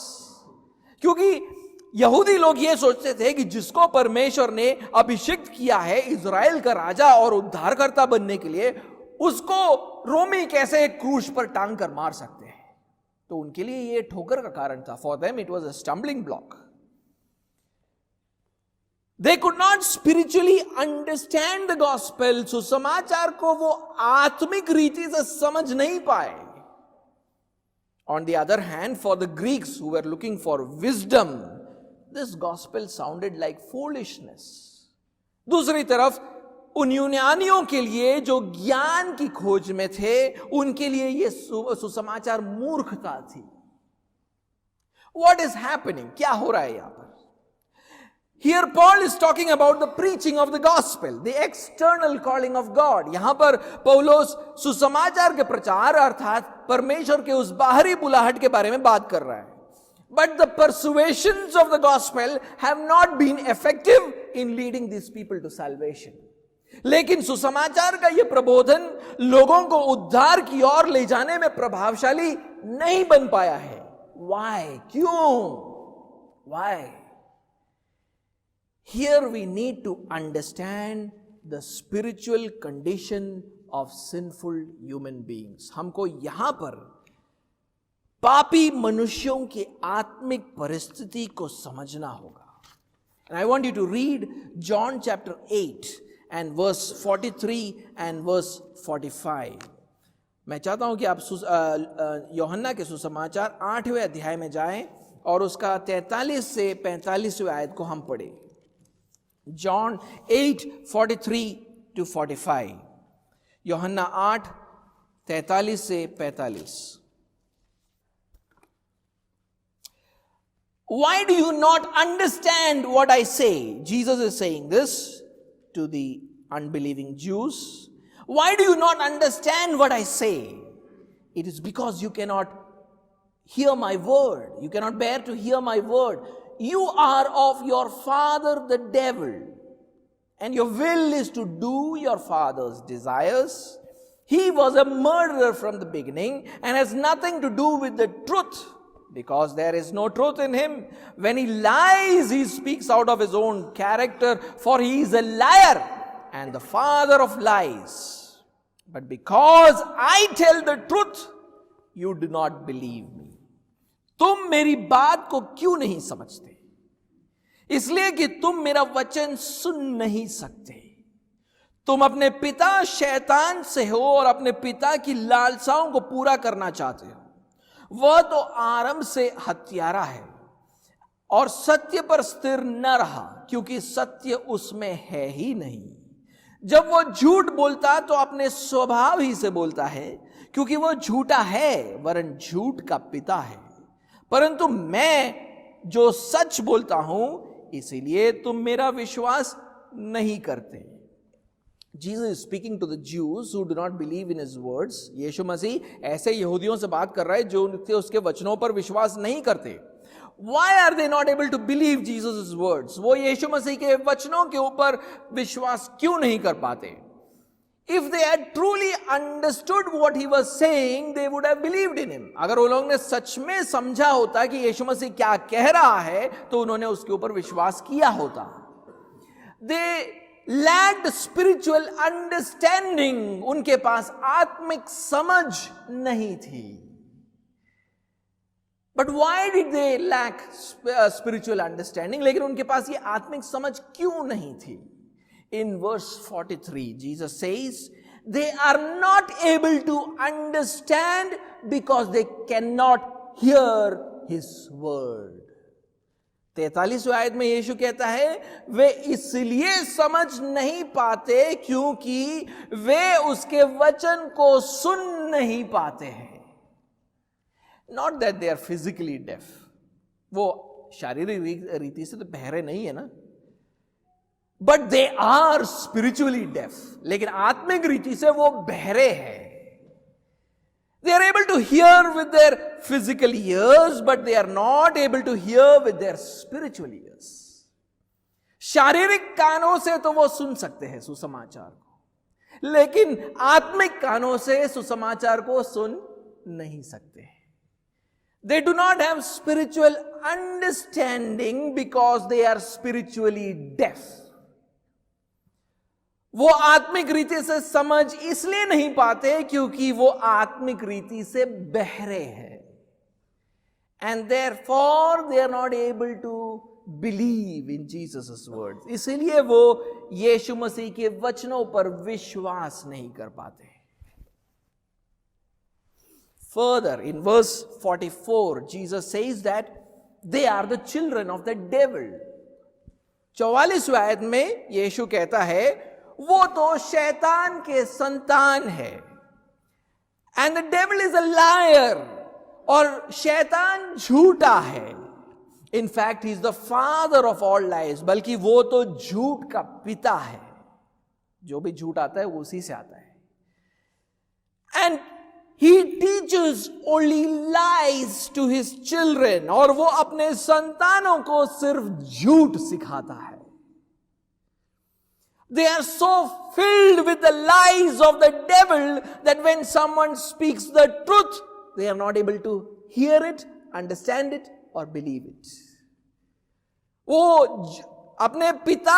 [SPEAKER 1] क्योंकि यहूदी लोग ये सोचते थे कि जिसको परमेश्वर ने अभिषिक्त किया है इज़राइल का राजा और उद्धारकर्ता बनने के लिए, उसको रोमी कैसे क्रूस पर टांग कर मार सकते हैं. तो उनके लिए ये ठोकर का कारण था. For them it was a stumbling block. They could not spiritually understand the gospel. सुसमाचार को वो आत्मिक रीति से समझ नहीं पाए. On the other hand, for the Greeks who were looking for wisdom, this gospel sounded like foolishness. दूसरी तरफ उन यूनानियों के लिए जो ज्ञान की खोज में थे, उनके लिए ये सुसमाचार मूर्खता थी. What is happening? क्या हो रहा है यहां पर? Here Paul is talking about the preaching of the gospel, the external calling of God. यहां पर पौलुस सुसमाचार के प्रचार अर्थात परमेश्वर के उस बाहरी बुलाहट के बारे में बात कर रहा है. But the persuasions of the gospel have not been effective in leading these people to salvation. लेकिन सुसमाचार का यह प्रबोधन लोगों को उद्धार की ओर ले जाने में प्रभावशाली नहीं बन पाया है. Why? क्यों? Why? Here we need to understand the spiritual condition of sinful human beings. हमको यहां पर पापी मनुष्यों की आत्मिक परिस्थिति को समझना होगा. And I want you to read John chapter 8 and verse 43 and verse 45. मैं चाहता हूं कि आप यूहन्ना के सुसमाचार 8वें अध्याय में जाएं और उसका 43 से 45वें आयत को हम पढ़ें. John 8:43 to 45. यूहन्ना 8:43 से 45. Why do you not understand what I say? Jesus is saying this to the unbelieving Jews. Why do you not understand what I say? It is because you cannot hear my word. You cannot bear to hear my word. You are of your father the devil, and your will is to do your father's desires. He was a murderer from the beginning and has nothing to do with the truth, because there is no truth in him. When he lies, he speaks out of his own character, for he is a liar and the father of lies. But because I tell the truth, you do not believe me. तुम मेरी बात को क्यों नहीं समझते? इसलिए कि तुम मेरा वचन सुन नहीं सकते। तुम अपने पिता शैतान से हो और अपने पिता की लालसाओं को पूरा करना चाहते हो। वह तो आरंभ से हत्यारा है और सत्य पर स्थिर न रहा, क्योंकि सत्य उसमें है ही नहीं। जब वह झूठ बोलता तो अपने स्वभाव ही से बोलता है, क्योंकि वह झूठा है वरन झूठ का पिता है। परंतु मैं जो सच बोलता हूं, इसीलिए तुम मेरा विश्वास नहीं करते। Jesus is speaking to the Jews who do not believe in his words. यीशु मसीह ऐसे यहूदियों से बात कर रहा है जो उसके वचनों पर विश्वास नहीं करते। Why are they not able to believe Jesus' words? वो यीशु मसीह के वचनों के ऊपर विश्वास क्यों नहीं कर पाते? If they had truly understood what he was saying, they would have believed in him. अगर उन लोगों ने सच में समझा होता कि यीशु मसीह क्या कह रहा है, तो उन्होंने उसके ऊपर विश्वास किया होता। They lacked spiritual understanding. उनके पास आत्मिक समझ नहीं थी। But why did they lack spiritual understanding? लेकिन उनके पास ये आत्मिक समझ क्यों नहीं थी? In verse 43, Jesus says, they are not able to understand because they cannot hear his word. 43वें आयत में यीशु कहता है, वे इसलिए समझ नहीं पाते क्योंकि वे उसके वचन को सुन नहीं पाते हैं। Not that they are physically deaf. वो शारीरिक रीति से तो बहरे नहीं है ना, but they are spiritually deaf. लेकिन आत्मिक रीति से वो बहरे हैं। They are able to hear with their physical ears, but they are not able to hear with their spiritual ears. शारीरिक कानों से तो वो सुन सकते हैं सुसमाचार को, लेकिन आत्मिक कानों से सुसमाचार को सुन नहीं सकते। They do not have spiritual understanding because they are spiritually deaf. वो आत्मिक रीति से समझ इसलिए नहीं पाते क्योंकि वो आत्मिक रीति से बहरे हैं। And therefore they are not able to believe in Jesus' words. इसलिए वो यीशु मसीह के वचनों पर विश्वास नहीं कर पाते। Further, in verse 44, Jesus says that they are the children of the devil. 44वें आयत में यीशु कहता है, वो तो शैतान के संतान है। And the devil is a liar. और शैतान झूठा है। In fact, he is the father of all lies. बल्कि वो तो झूठ का पिता है। जो भी झूठ आता है वो उसी से आता है। And he teaches only lies to his children. और वो अपने संतानों को सिर्फ झूठ सिखाता है। They are so filled with the lies of the devil that when someone speaks the truth, they are not able to hear it, understand it, or believe it. वो अपने पिता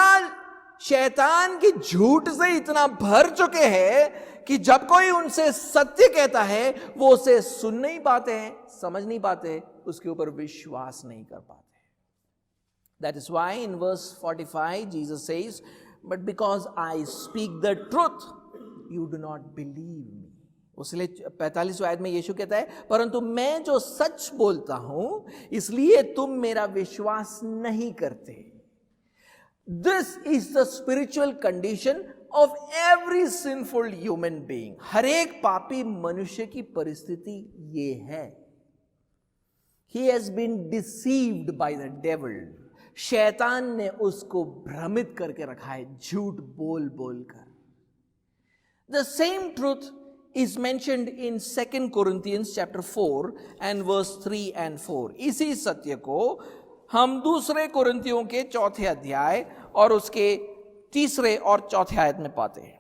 [SPEAKER 1] शैतान की झूठ से इतना भर चुके हैं कि जब कोई उनसे सत्य कहता है वो उसे सुन नहीं पाते हैं, समझ नहीं पाते, उसके ऊपर विश्वास नहीं कर पाते। That is why in verse 45 Jesus says, but because I speak the truth, you do not believe me. उसलिए 45वें आयत में यीशु कहता है, परंतु मैं जो सच बोलता हूं इसलिए तुम मेरा विश्वास नहीं करते। This is the spiritual condition of every sinful human being. हर एक पापी मनुष्य की परिस्थिति ये है। He has been deceived by the devil. शैतान ने उसको भ्रमित करके रखा है झूठ बोल बोल कर। The same truth is mentioned in 2 Corinthians chapter 4 and verse 3 and 4. इसी सत्य को हम दूसरे कुरिन्थियों के 4थे अध्याय और उसके 3 और 4 आयत में पाते हैं।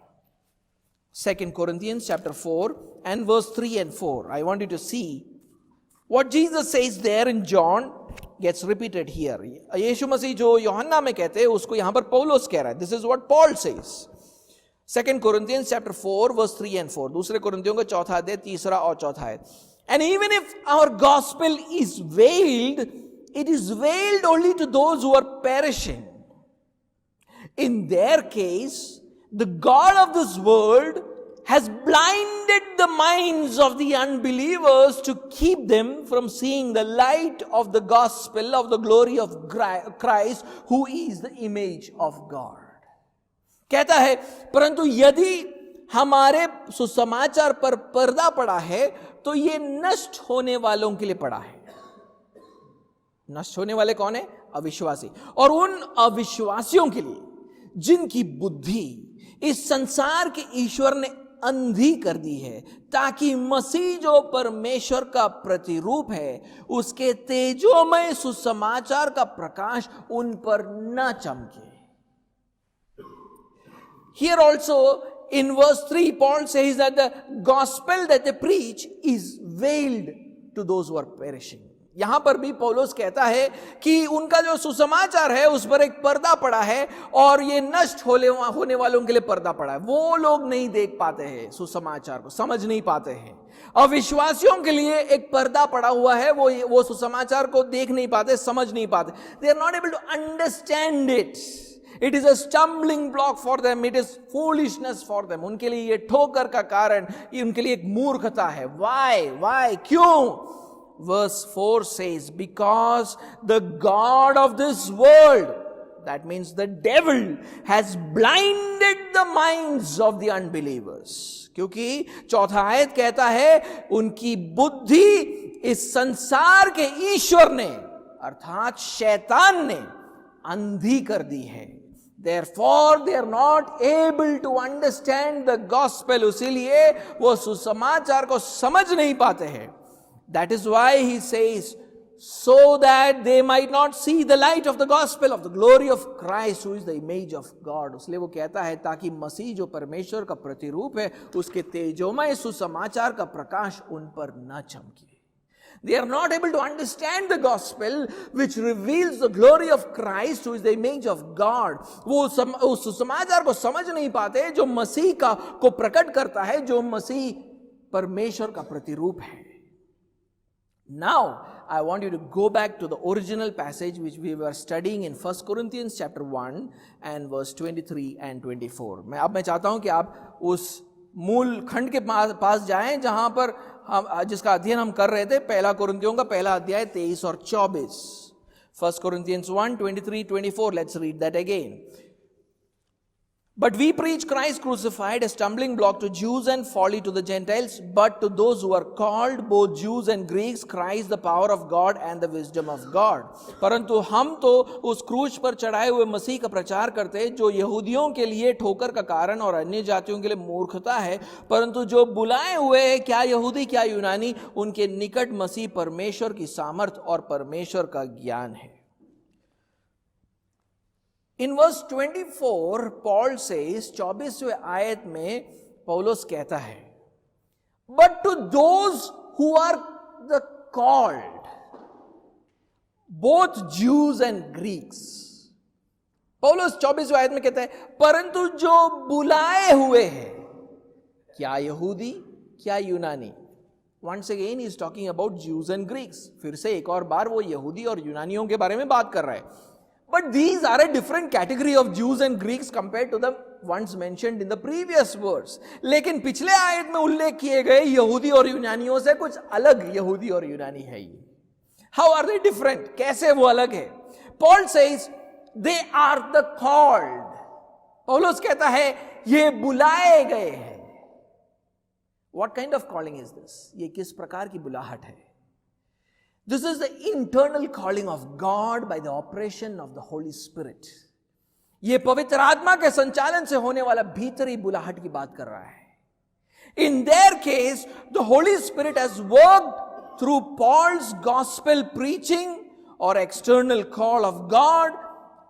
[SPEAKER 1] 2 Corinthians chapter 4 and verse 3 and 4. I want you to see what Jesus says there in John gets repeated here. यीशु मसीह जो यूहन्ना में कहते हैं उसको यहां पर पौलुस कह रहा है। This is what Paul says. 2 Corinthians chapter 4 verse 3 and 4. दूसरे कुरिन्थियों का 4 अध्याय 3 और 4 आयत. And even if our gospel is veiled, it is veiled only to those who are perishing. In their case, the God of this world has blinded the minds of the unbelievers to keep them from seeing the light of the gospel of the glory of Christ, who is the image of God. कहता है, परंतु यदि हमारे सुसमाचार पर पर्दा पड़ा है तो ये नष्ट होने वालों के लिए पड़ा है. नष्ट होने वाले कौन है? अविश्वासी. और उन अविश्वासियों के लिए जिनकी बुद्धि इस संसार के ईश्वर ने अंधी कर दी है, ताकि मसीह जो परमेश्वर का प्रतिरूप है उसके तेजोमय सुसमाचार का प्रकाश उन पर न चमके. Here also in verse 3 Paul says that the gospel that they preach is veiled to those who are perishing. यहां पर भी पौलुस कहता है कि उनका जो सुसमाचार है उस पर एक पर्दा पड़ा है और ये नष्ट होने वालों के लिए पर्दा पड़ा है. वो लोग नहीं देख पाते हैं, सुसमाचार को समझ नहीं पाते हैं. अविश्वासियों के लिए एक पर्दा पड़ा हुआ है, वो सुसमाचार को देख नहीं पाते, समझ नहीं पाते. They are not able to understand it. It is a stumbling block for them. It is foolishness for them. उनके लिए ये ठोकर का कारण, ये उनके लिए एक मूर्खता है. Why? क्यों? Verse 4 says, because the God of this world, that means the devil, has blinded the minds of the unbelievers. क्योंकि चौथा आयत कहता है उनकी बुद्धि इस संसार के ईश्वर ने अर्थात शैतान ने अंधी कर दी है. Therefore they are not able to understand the gospel. इसीलिए वो सुसमाचार को समझ नहीं पाते हैं. That is why he says, so that they might not see the light of the gospel of the glory of Christ, who is the image of God. इसलिए वो कहता है ताकि मसीह जो परमेश्वर का प्रतिरूप है उसके तेजोमय सुसमाचार का प्रकाश उन पर न चमके. They are not able to understand the gospel which reveals the glory of Christ, who is the image of God. वो उस सुसमाचार को समझ नहीं पाते जो मसीह को प्रकट करता है, जो मसीह परमेश्वर का प्रतिरूप है. Now, I want you to go back to the original passage which we were studying in 1 Corinthians chapter 1 and verse 23 and 24. मैं चाहता हूं कि आप उस मूल खंड के पास जाएं जहां पर हम जिसका अध्ययन हम कर रहे थे, पहला कुरिन्थियों का पहला अध्याय 23 और 24. 1 Corinthians 1, 23, 24. Let's read that again. But we preach Christ crucified, a stumbling block to Jews and folly to the Gentiles, but to those who are called, both Jews and Greeks, Christ the power of God and the wisdom of God. परंतु हम तो उस क्रूस पर चढ़ाए हुए मसीह का प्रचार करते हैं, जो यहूदियों के लिए ठोकर का कारण और अन्य जातियों के लिए मूर्खता है, परंतु जो बुलाए हुए हैं, क्या यहूदी क्या यूनानी, उनके निकट मसीह परमेश्वर की सामर्थ और परमेश्वर का ज्ञान है. In verse 24, Paul says, 24वें आयत में पौलुस कहता है, but to those who are the called, both Jews and Greeks. पौलुस 24वें आयत में कहता है, परंतु जो बुलाए हुए हैं, क्या यहूदी क्या यूनानी. Once again he is talking about Jews and Greeks. फिर से एक और बार वो यहूदी और यूनानियों के बारे में बात कर रहा है. But these are a different category of Jews and Greeks compared to the ones mentioned in the previous verse. लेकिन पिछले आयत में उल्लेख किए गए यहूदी और यूनानियों से कुछ अलग यहूदी और यूनानी है ये. How are they different? कैसे वो अलग है? Paul says they are the called. पौलुस कहता है ये बुलाए गए हैं. What kind of calling is this? ये किस प्रकार की बुलाहट है? This is the internal calling of God by the operation of the Holy Spirit. ये पवित्र आत्मा के संचालन से होने वाला भीतरी बुलाहट की बात कर रहा है. In their case, the Holy Spirit has worked through Paul's gospel preaching or external call of God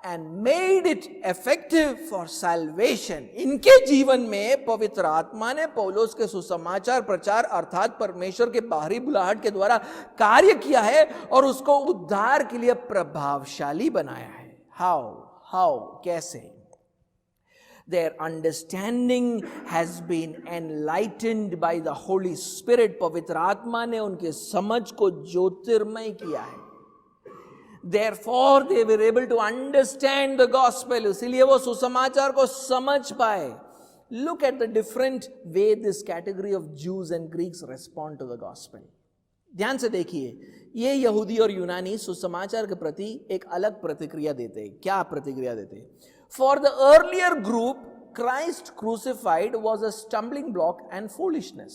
[SPEAKER 1] and made it effective for salvation. इनके जीवन में पवित्र आत्मा ने पौलुस के सुसमाचार प्रचार अर्थात परमेश्वर के बाहरी बुलाहट के द्वारा कार्य किया है और उसको उद्धार के लिए प्रभावशाली बनाया है. How? कैसे? Their understanding has been enlightened by the Holy Spirit. पवित्र आत्मा ने उनके समझ को ज्योतिर्मय किया है. Therefore they were able to understand the gospel. इसीलिए वो सुसमाचार को समझ पाए. Look at the different way this category of Jews and Greeks respond to the gospel. ध्यान से देखिए, ये यहूदी और यूनानी सुसमाचार के प्रति एक अलग प्रतिक्रिया देते हैं. क्या प्रतिक्रिया देते हैं? For the earlier group, Christ crucified was a stumbling block and foolishness.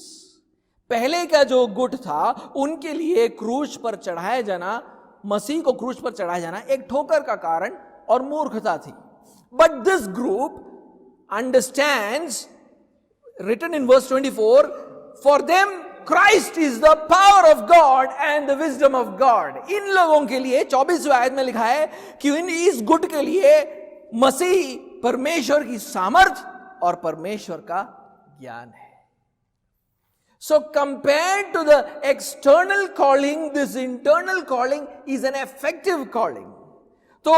[SPEAKER 1] पहले का जो गुट था, उनके लिए क्रूस पर चढ़ाया जाना, मसीह को क्रूस पर चढ़ाया जाना एक ठोकर का कारण और मूर्खता थी. But this group understands, written in verse 24, for them Christ is the power of God and the wisdom of God. इन लोगों के लिए 24वें आयत में लिखा है कि इस गुट के लिए मसीह परमेश्वर की सामर्थ और परमेश्वर का ज्ञान है. So compared to the external calling, this internal calling is an effective calling. तो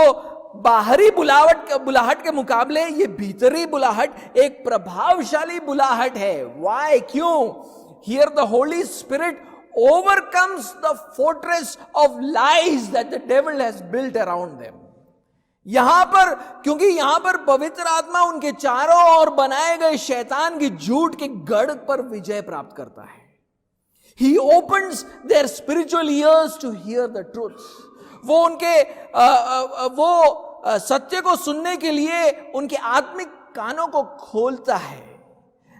[SPEAKER 1] बाहरी बुलाहट के मुकाबले ये भीतरी बुलाहट एक प्रभावशाली बुलाहट है. Why? क्यों? Here the Holy Spirit overcomes the fortress of lies that the devil has built around them. यहां पर, क्योंकि यहां पर पवित्र आत्मा उनके चारों ओर बनाए गए शैतान की झूठ के गढ़ पर विजय प्राप्त करता है. He opens their spiritual ears to hear the truth. वो उनके सत्य को सुनने के लिए उनके आत्मिक कानों को खोलता है.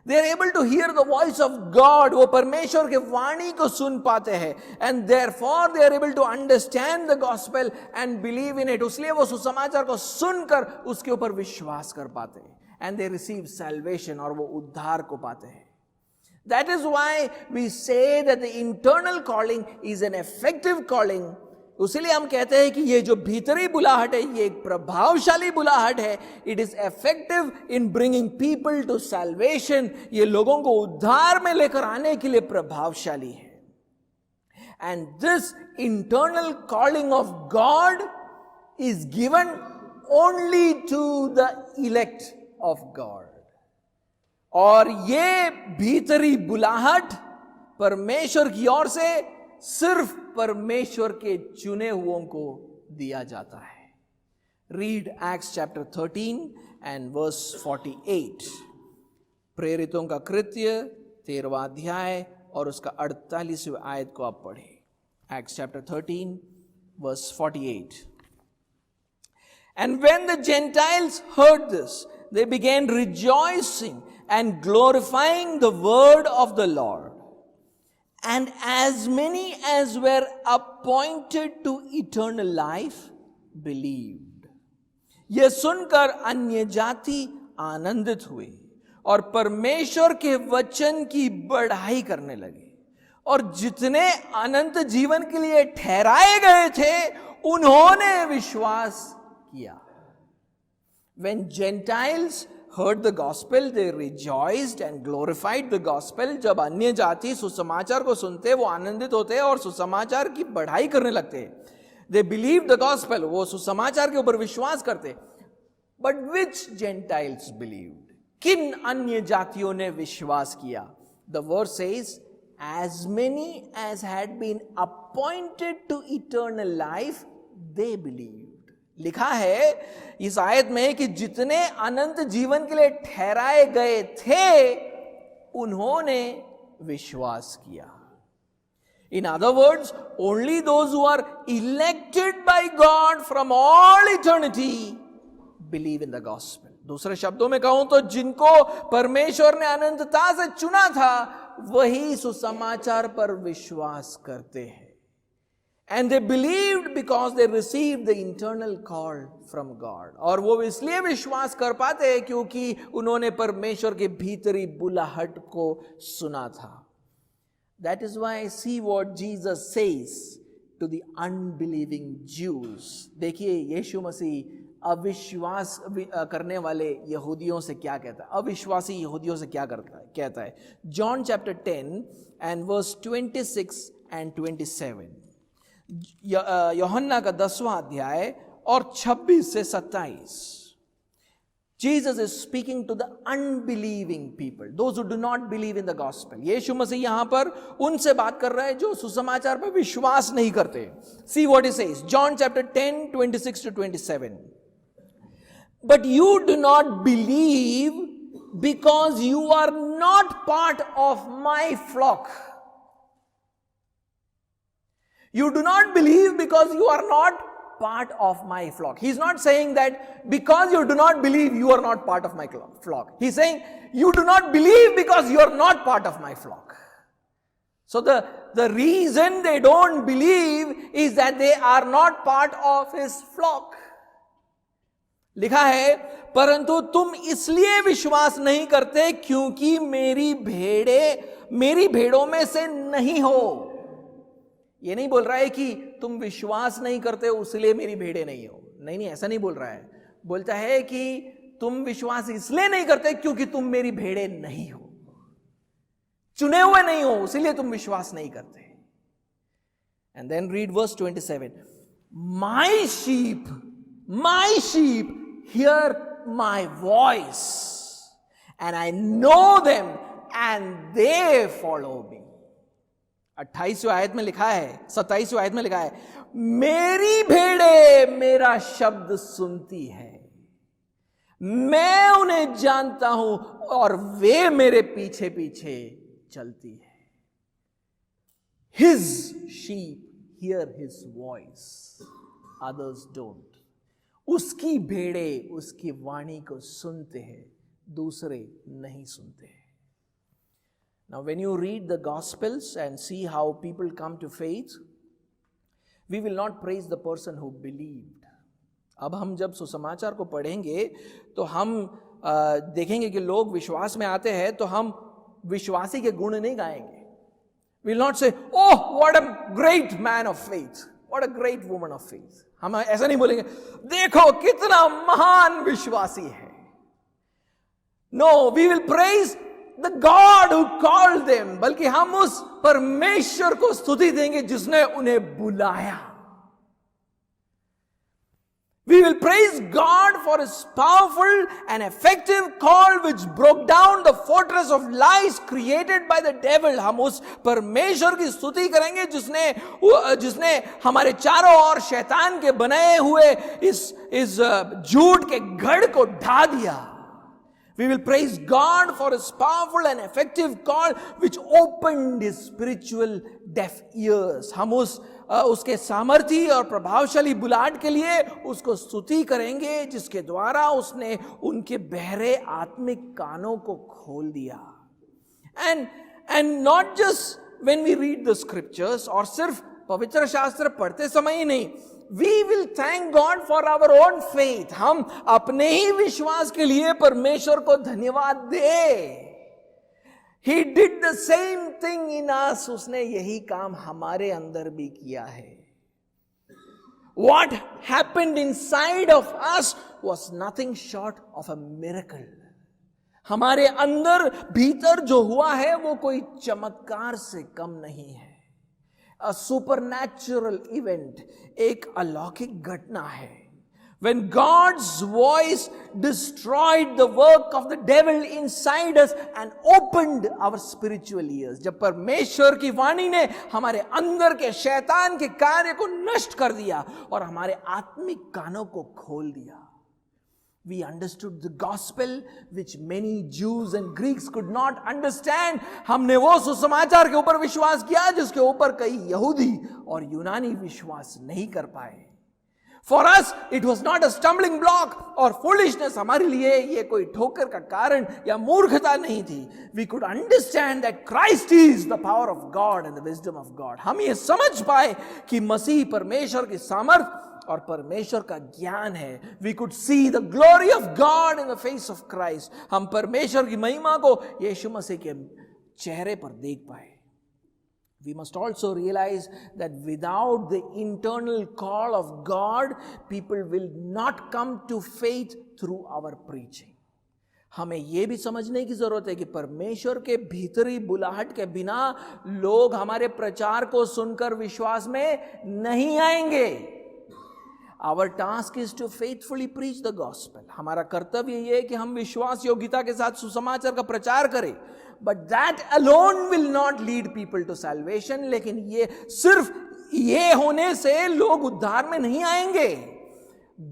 [SPEAKER 1] They are able to hear the voice of God. वो परमेश्वर के वाणी को सुन पाते हैं. And therefore they are able to understand the gospel and believe in it. उसलिए वो सुसमाचार को सुनकर उसके ऊपर विश्वास कर पाते हैं. And they receive salvation, और वो उद्धार को पाते हैं. That is why we say that the internal calling is an effective calling. उसीलिए हम कहते हैं कि ये जो भीतरी बुलाहट है, ये एक प्रभावशाली बुलाहट है. It is effective in bringing people to salvation. ये लोगों को उद्धार में लेकर आने के लिए प्रभावशाली है. And this internal calling of God is given only to the elect of God. और ये भीतरी बुलाहट परमेश्वर की ओर से सिर्फ परमेश्वर के चुने हुओं को दिया जाता है. Read Acts chapter 13 and verse 48. प्रेरितों का कृत्य 13वां अध्याय और उसका 48वें आयत को आप पढ़े. Acts chapter 13 verse 48. And when the Gentiles heard this, they began rejoicing and glorifying the word of the Lord. And as many as were appointed to eternal life believed. ये सुनकर अन्य जाति आनंदित हुए और परमेश्वर के वचन की बढ़ाई करने लगे. और जितने अनंत जीवन के लिए ठहराए गए थे, उन्होंने विश्वास किया. When Gentiles heard the gospel, they rejoiced and glorified the gospel. जब अन्य जाति सुसमाचार को सुनते, वो आनंदित होते और सुसमाचार की बढ़ाई करने लगते. They believed the gospel. वो सुसमाचार के ऊपर विश्वास करते. But which Gentiles believed? किन अन्य जातियों ने विश्वास किया? The verse says, as many as had been appointed to eternal life, they believed. लिखा है इस आयत में कि जितने अनंत जीवन के लिए ठहराए गए थे, उन्होंने विश्वास किया. In other words, only those who are elected by God from all eternity believe in the gospel. दूसरे शब्दों में कहूं तो जिनको परमेश्वर ने अनंतता से चुना था, वही सुसमाचार पर विश्वास करते हैं. And they believed because they received the internal call from God. और वो इसलिए विश्वास कर पाते हैं क्योंकि उन्होंने परमेश्वर के भीतरी बुलाहट को सुना था. That is why see what Jesus says to the unbelieving Jews. देखिए यीशु मसीह अविश्वास करने वाले यहूदियों से क्या कहता है, अविश्वासी यहूदियों से क्या कहता है. John chapter 10 and verse 26 and 27. यूहन्ना का 10वां अध्याय और 26 से 27. Jesus is speaking to the unbelieving people, those who do not believe in the gospel. यीशु मसीह यहां पर उनसे बात कर रहा है जो सुसमाचार पर विश्वास नहीं करते. See what he says. John chapter 10, 26 to 27. But you do not believe because you are not part of my flock. You do not believe because you are not part of my flock. He's not saying that because you do not believe, you are not part of my flock. He's saying you do not believe because you are not part of my flock. So the reason they don't believe is that they are not part of his flock. लिखा है, परंतु तुम इसलिए विश्वास नहीं करते क्योंकि मेरी भेड़ों में से नहीं हो. ये नहीं बोल रहा है कि तुम विश्वास नहीं करते हो इसलिए मेरी भेड़ें नहीं हो. नहीं, ऐसा नहीं बोल रहा है. बोलता है कि तुम विश्वास इसलिए नहीं करते क्योंकि तुम मेरी भेड़ें नहीं हो, चुने हुए नहीं हो, इसलिए तुम विश्वास नहीं करते. And then read verse 27. My sheep hear my voice and I know them and they follow me. 28वें आयत में लिखा है, 27वें आयत में लिखा है, मेरी भेड़ें मेरा शब्द सुनती है, मैं उन्हें जानता हूं और वे मेरे पीछे पीछे चलती है. His sheep hear his voice, others don't. उसकी भेड़ें उसकी वाणी को सुनते हैं, दूसरे नहीं सुनते हैं. Now, when you read the Gospels and see how people come to faith, we will not praise the person who believed. अब हम जब सुसमाचार को पढ़ेंगे तो हम देखेंगे कि लोग विश्वास में आते हैं तो हम विश्वासी के गुण नहीं गाएंगे. We will not say, oh, what a great man of faith, what a great woman of faith. हम ऐसा नहीं बोलेंगे, देखो कितना महान विश्वासी है. No, we will praise the God who called them. बल्कि हम उस परमेश्वर को स्तुति देंगे जिसने उन्हें बुलाया. We will praise God for his powerful and effective call which broke down the fortress of lies created by the devil. हम उस परमेश्वर की स्तुति करेंगे जिसने हमारे चारों ओर शैतान के बनाए हुए इस झूठ के गढ़ को ढा दिया. We will praise God for his powerful and effective call which opened his spiritual deaf ears. हम उसके सामर्थी और प्रभावशाली बुलाहट के लिए उसको स्तुति करेंगे जिसके द्वारा उसने उनके बहरे आत्मिक कानों को खोल दिया. And not just when we read the scriptures, और सिर्फ पवित्र शास्त्र पढ़ते समय ही नहीं, we will thank God for our own faith. हम अपने ही विश्वास के लिए परमेश्वर को धन्यवाद दे. He did the same thing in us. उसने यही काम हमारे अंदर भी किया है. What happened inside of us was nothing short of a miracle. हमारे अंदर भीतर जो हुआ है वो कोई चमत्कार से कम नहीं है. A supernatural event, एक अलौकिक घटना है. When God's voice destroyed the work of the devil inside us and opened our spiritual ears. जब परमेश्वर की वाणी ने हमारे अंदर के शैतान के कार्य को नष्ट कर दिया और हमारे आत्मिक कानों को खोल दिया. We understood the gospel which many Jews and Greeks could not understand. हमने वो सुसमाचार के ऊपर विश्वास किया जिसके ऊपर कई यहूदी और यूनानी विश्वास नहीं कर पाए. For us, it was not a stumbling block or foolishness. हमारे लिए ये कोई ठोकर का कारण या मूर्खता नहीं थी. We could understand that Christ is the power of God and the wisdom of God. हम ये समझ पाए कि मसीह परमेश्वर की सामर्थ और परमेश्वर का ज्ञान है. We could see the glory of God in the face of Christ. हम परमेश्वर की महिमा को यीशु मसीह के चेहरे पर देख पाए. We must also realize that without the internal call of God, people will not come to faith through our preaching. हमें यह भी समझने की जरूरत है कि परमेश्वर के भीतरी बुलाहट के बिना लोग हमारे प्रचार को सुनकर विश्वास में नहीं आएंगे. Our task is to faithfully preach the gospel. हमारा कर्तव्य ये है कि हम विश्वास योग्यता के साथ सुसमाचार का प्रचार करें. But that alone will not lead people to salvation. लेकिन ये सिर्फ ये होने से लोग उद्धार में नहीं आएंगे.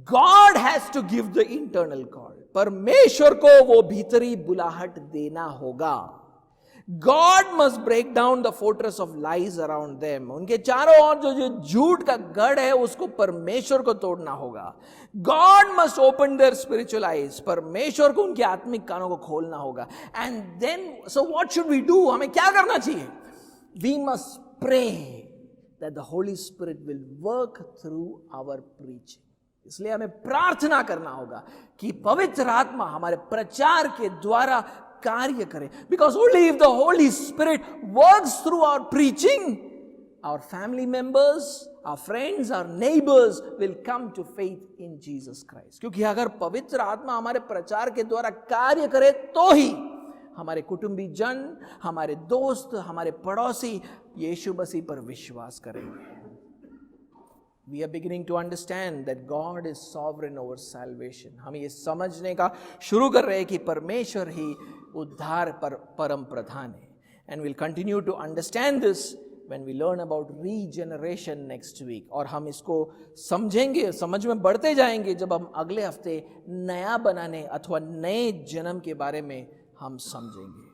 [SPEAKER 1] God has to give the internal call. परमेश्वर को वो भीतरी बुलाहट देना होगा. God must break down the fortress of lies around them. उनके चारों ओर जो झूठ का गढ़ है उसको परमेश्वर को तोड़ना होगा. God must open their spiritual eyes. परमेश्वर को उनके आत्मिक कानों को खोलना होगा. And then, so what should we do? हमें क्या करना चाहिए? We must pray that the Holy Spirit will work through our preaching. इसलिए हमें प्रार्थना करना होगा कि पवित्र आत्मा हमारे प्रचार के द्वारा कार्य करे. Because only if the Holy Spirit works through our preaching, our family members, our friends, our neighbors will come to faith in Jesus Christ. क्योंकि अगर पवित्र आत्मा हमारे प्रचार के द्वारा कार्य करे तो ही हमारे कुटुंबी जन, हमारे दोस्त, हमारे पड़ोसी यीशु मसीह पर विश्वास करेंगे. We are beginning to understand that God is sovereign over salvation. हम ये समझने का शुरू कर रहे हैं कि परमेश्वर ही उद्धार पर परम प्रधान है. And we'll continue to understand this when we learn about regeneration next week. और हम इसको समझेंगे, समझ में बढ़ते जाएंगे जब हम अगले हफ्ते नया बनाने अथवा नए जन्म के बारे में हम समझेंगे.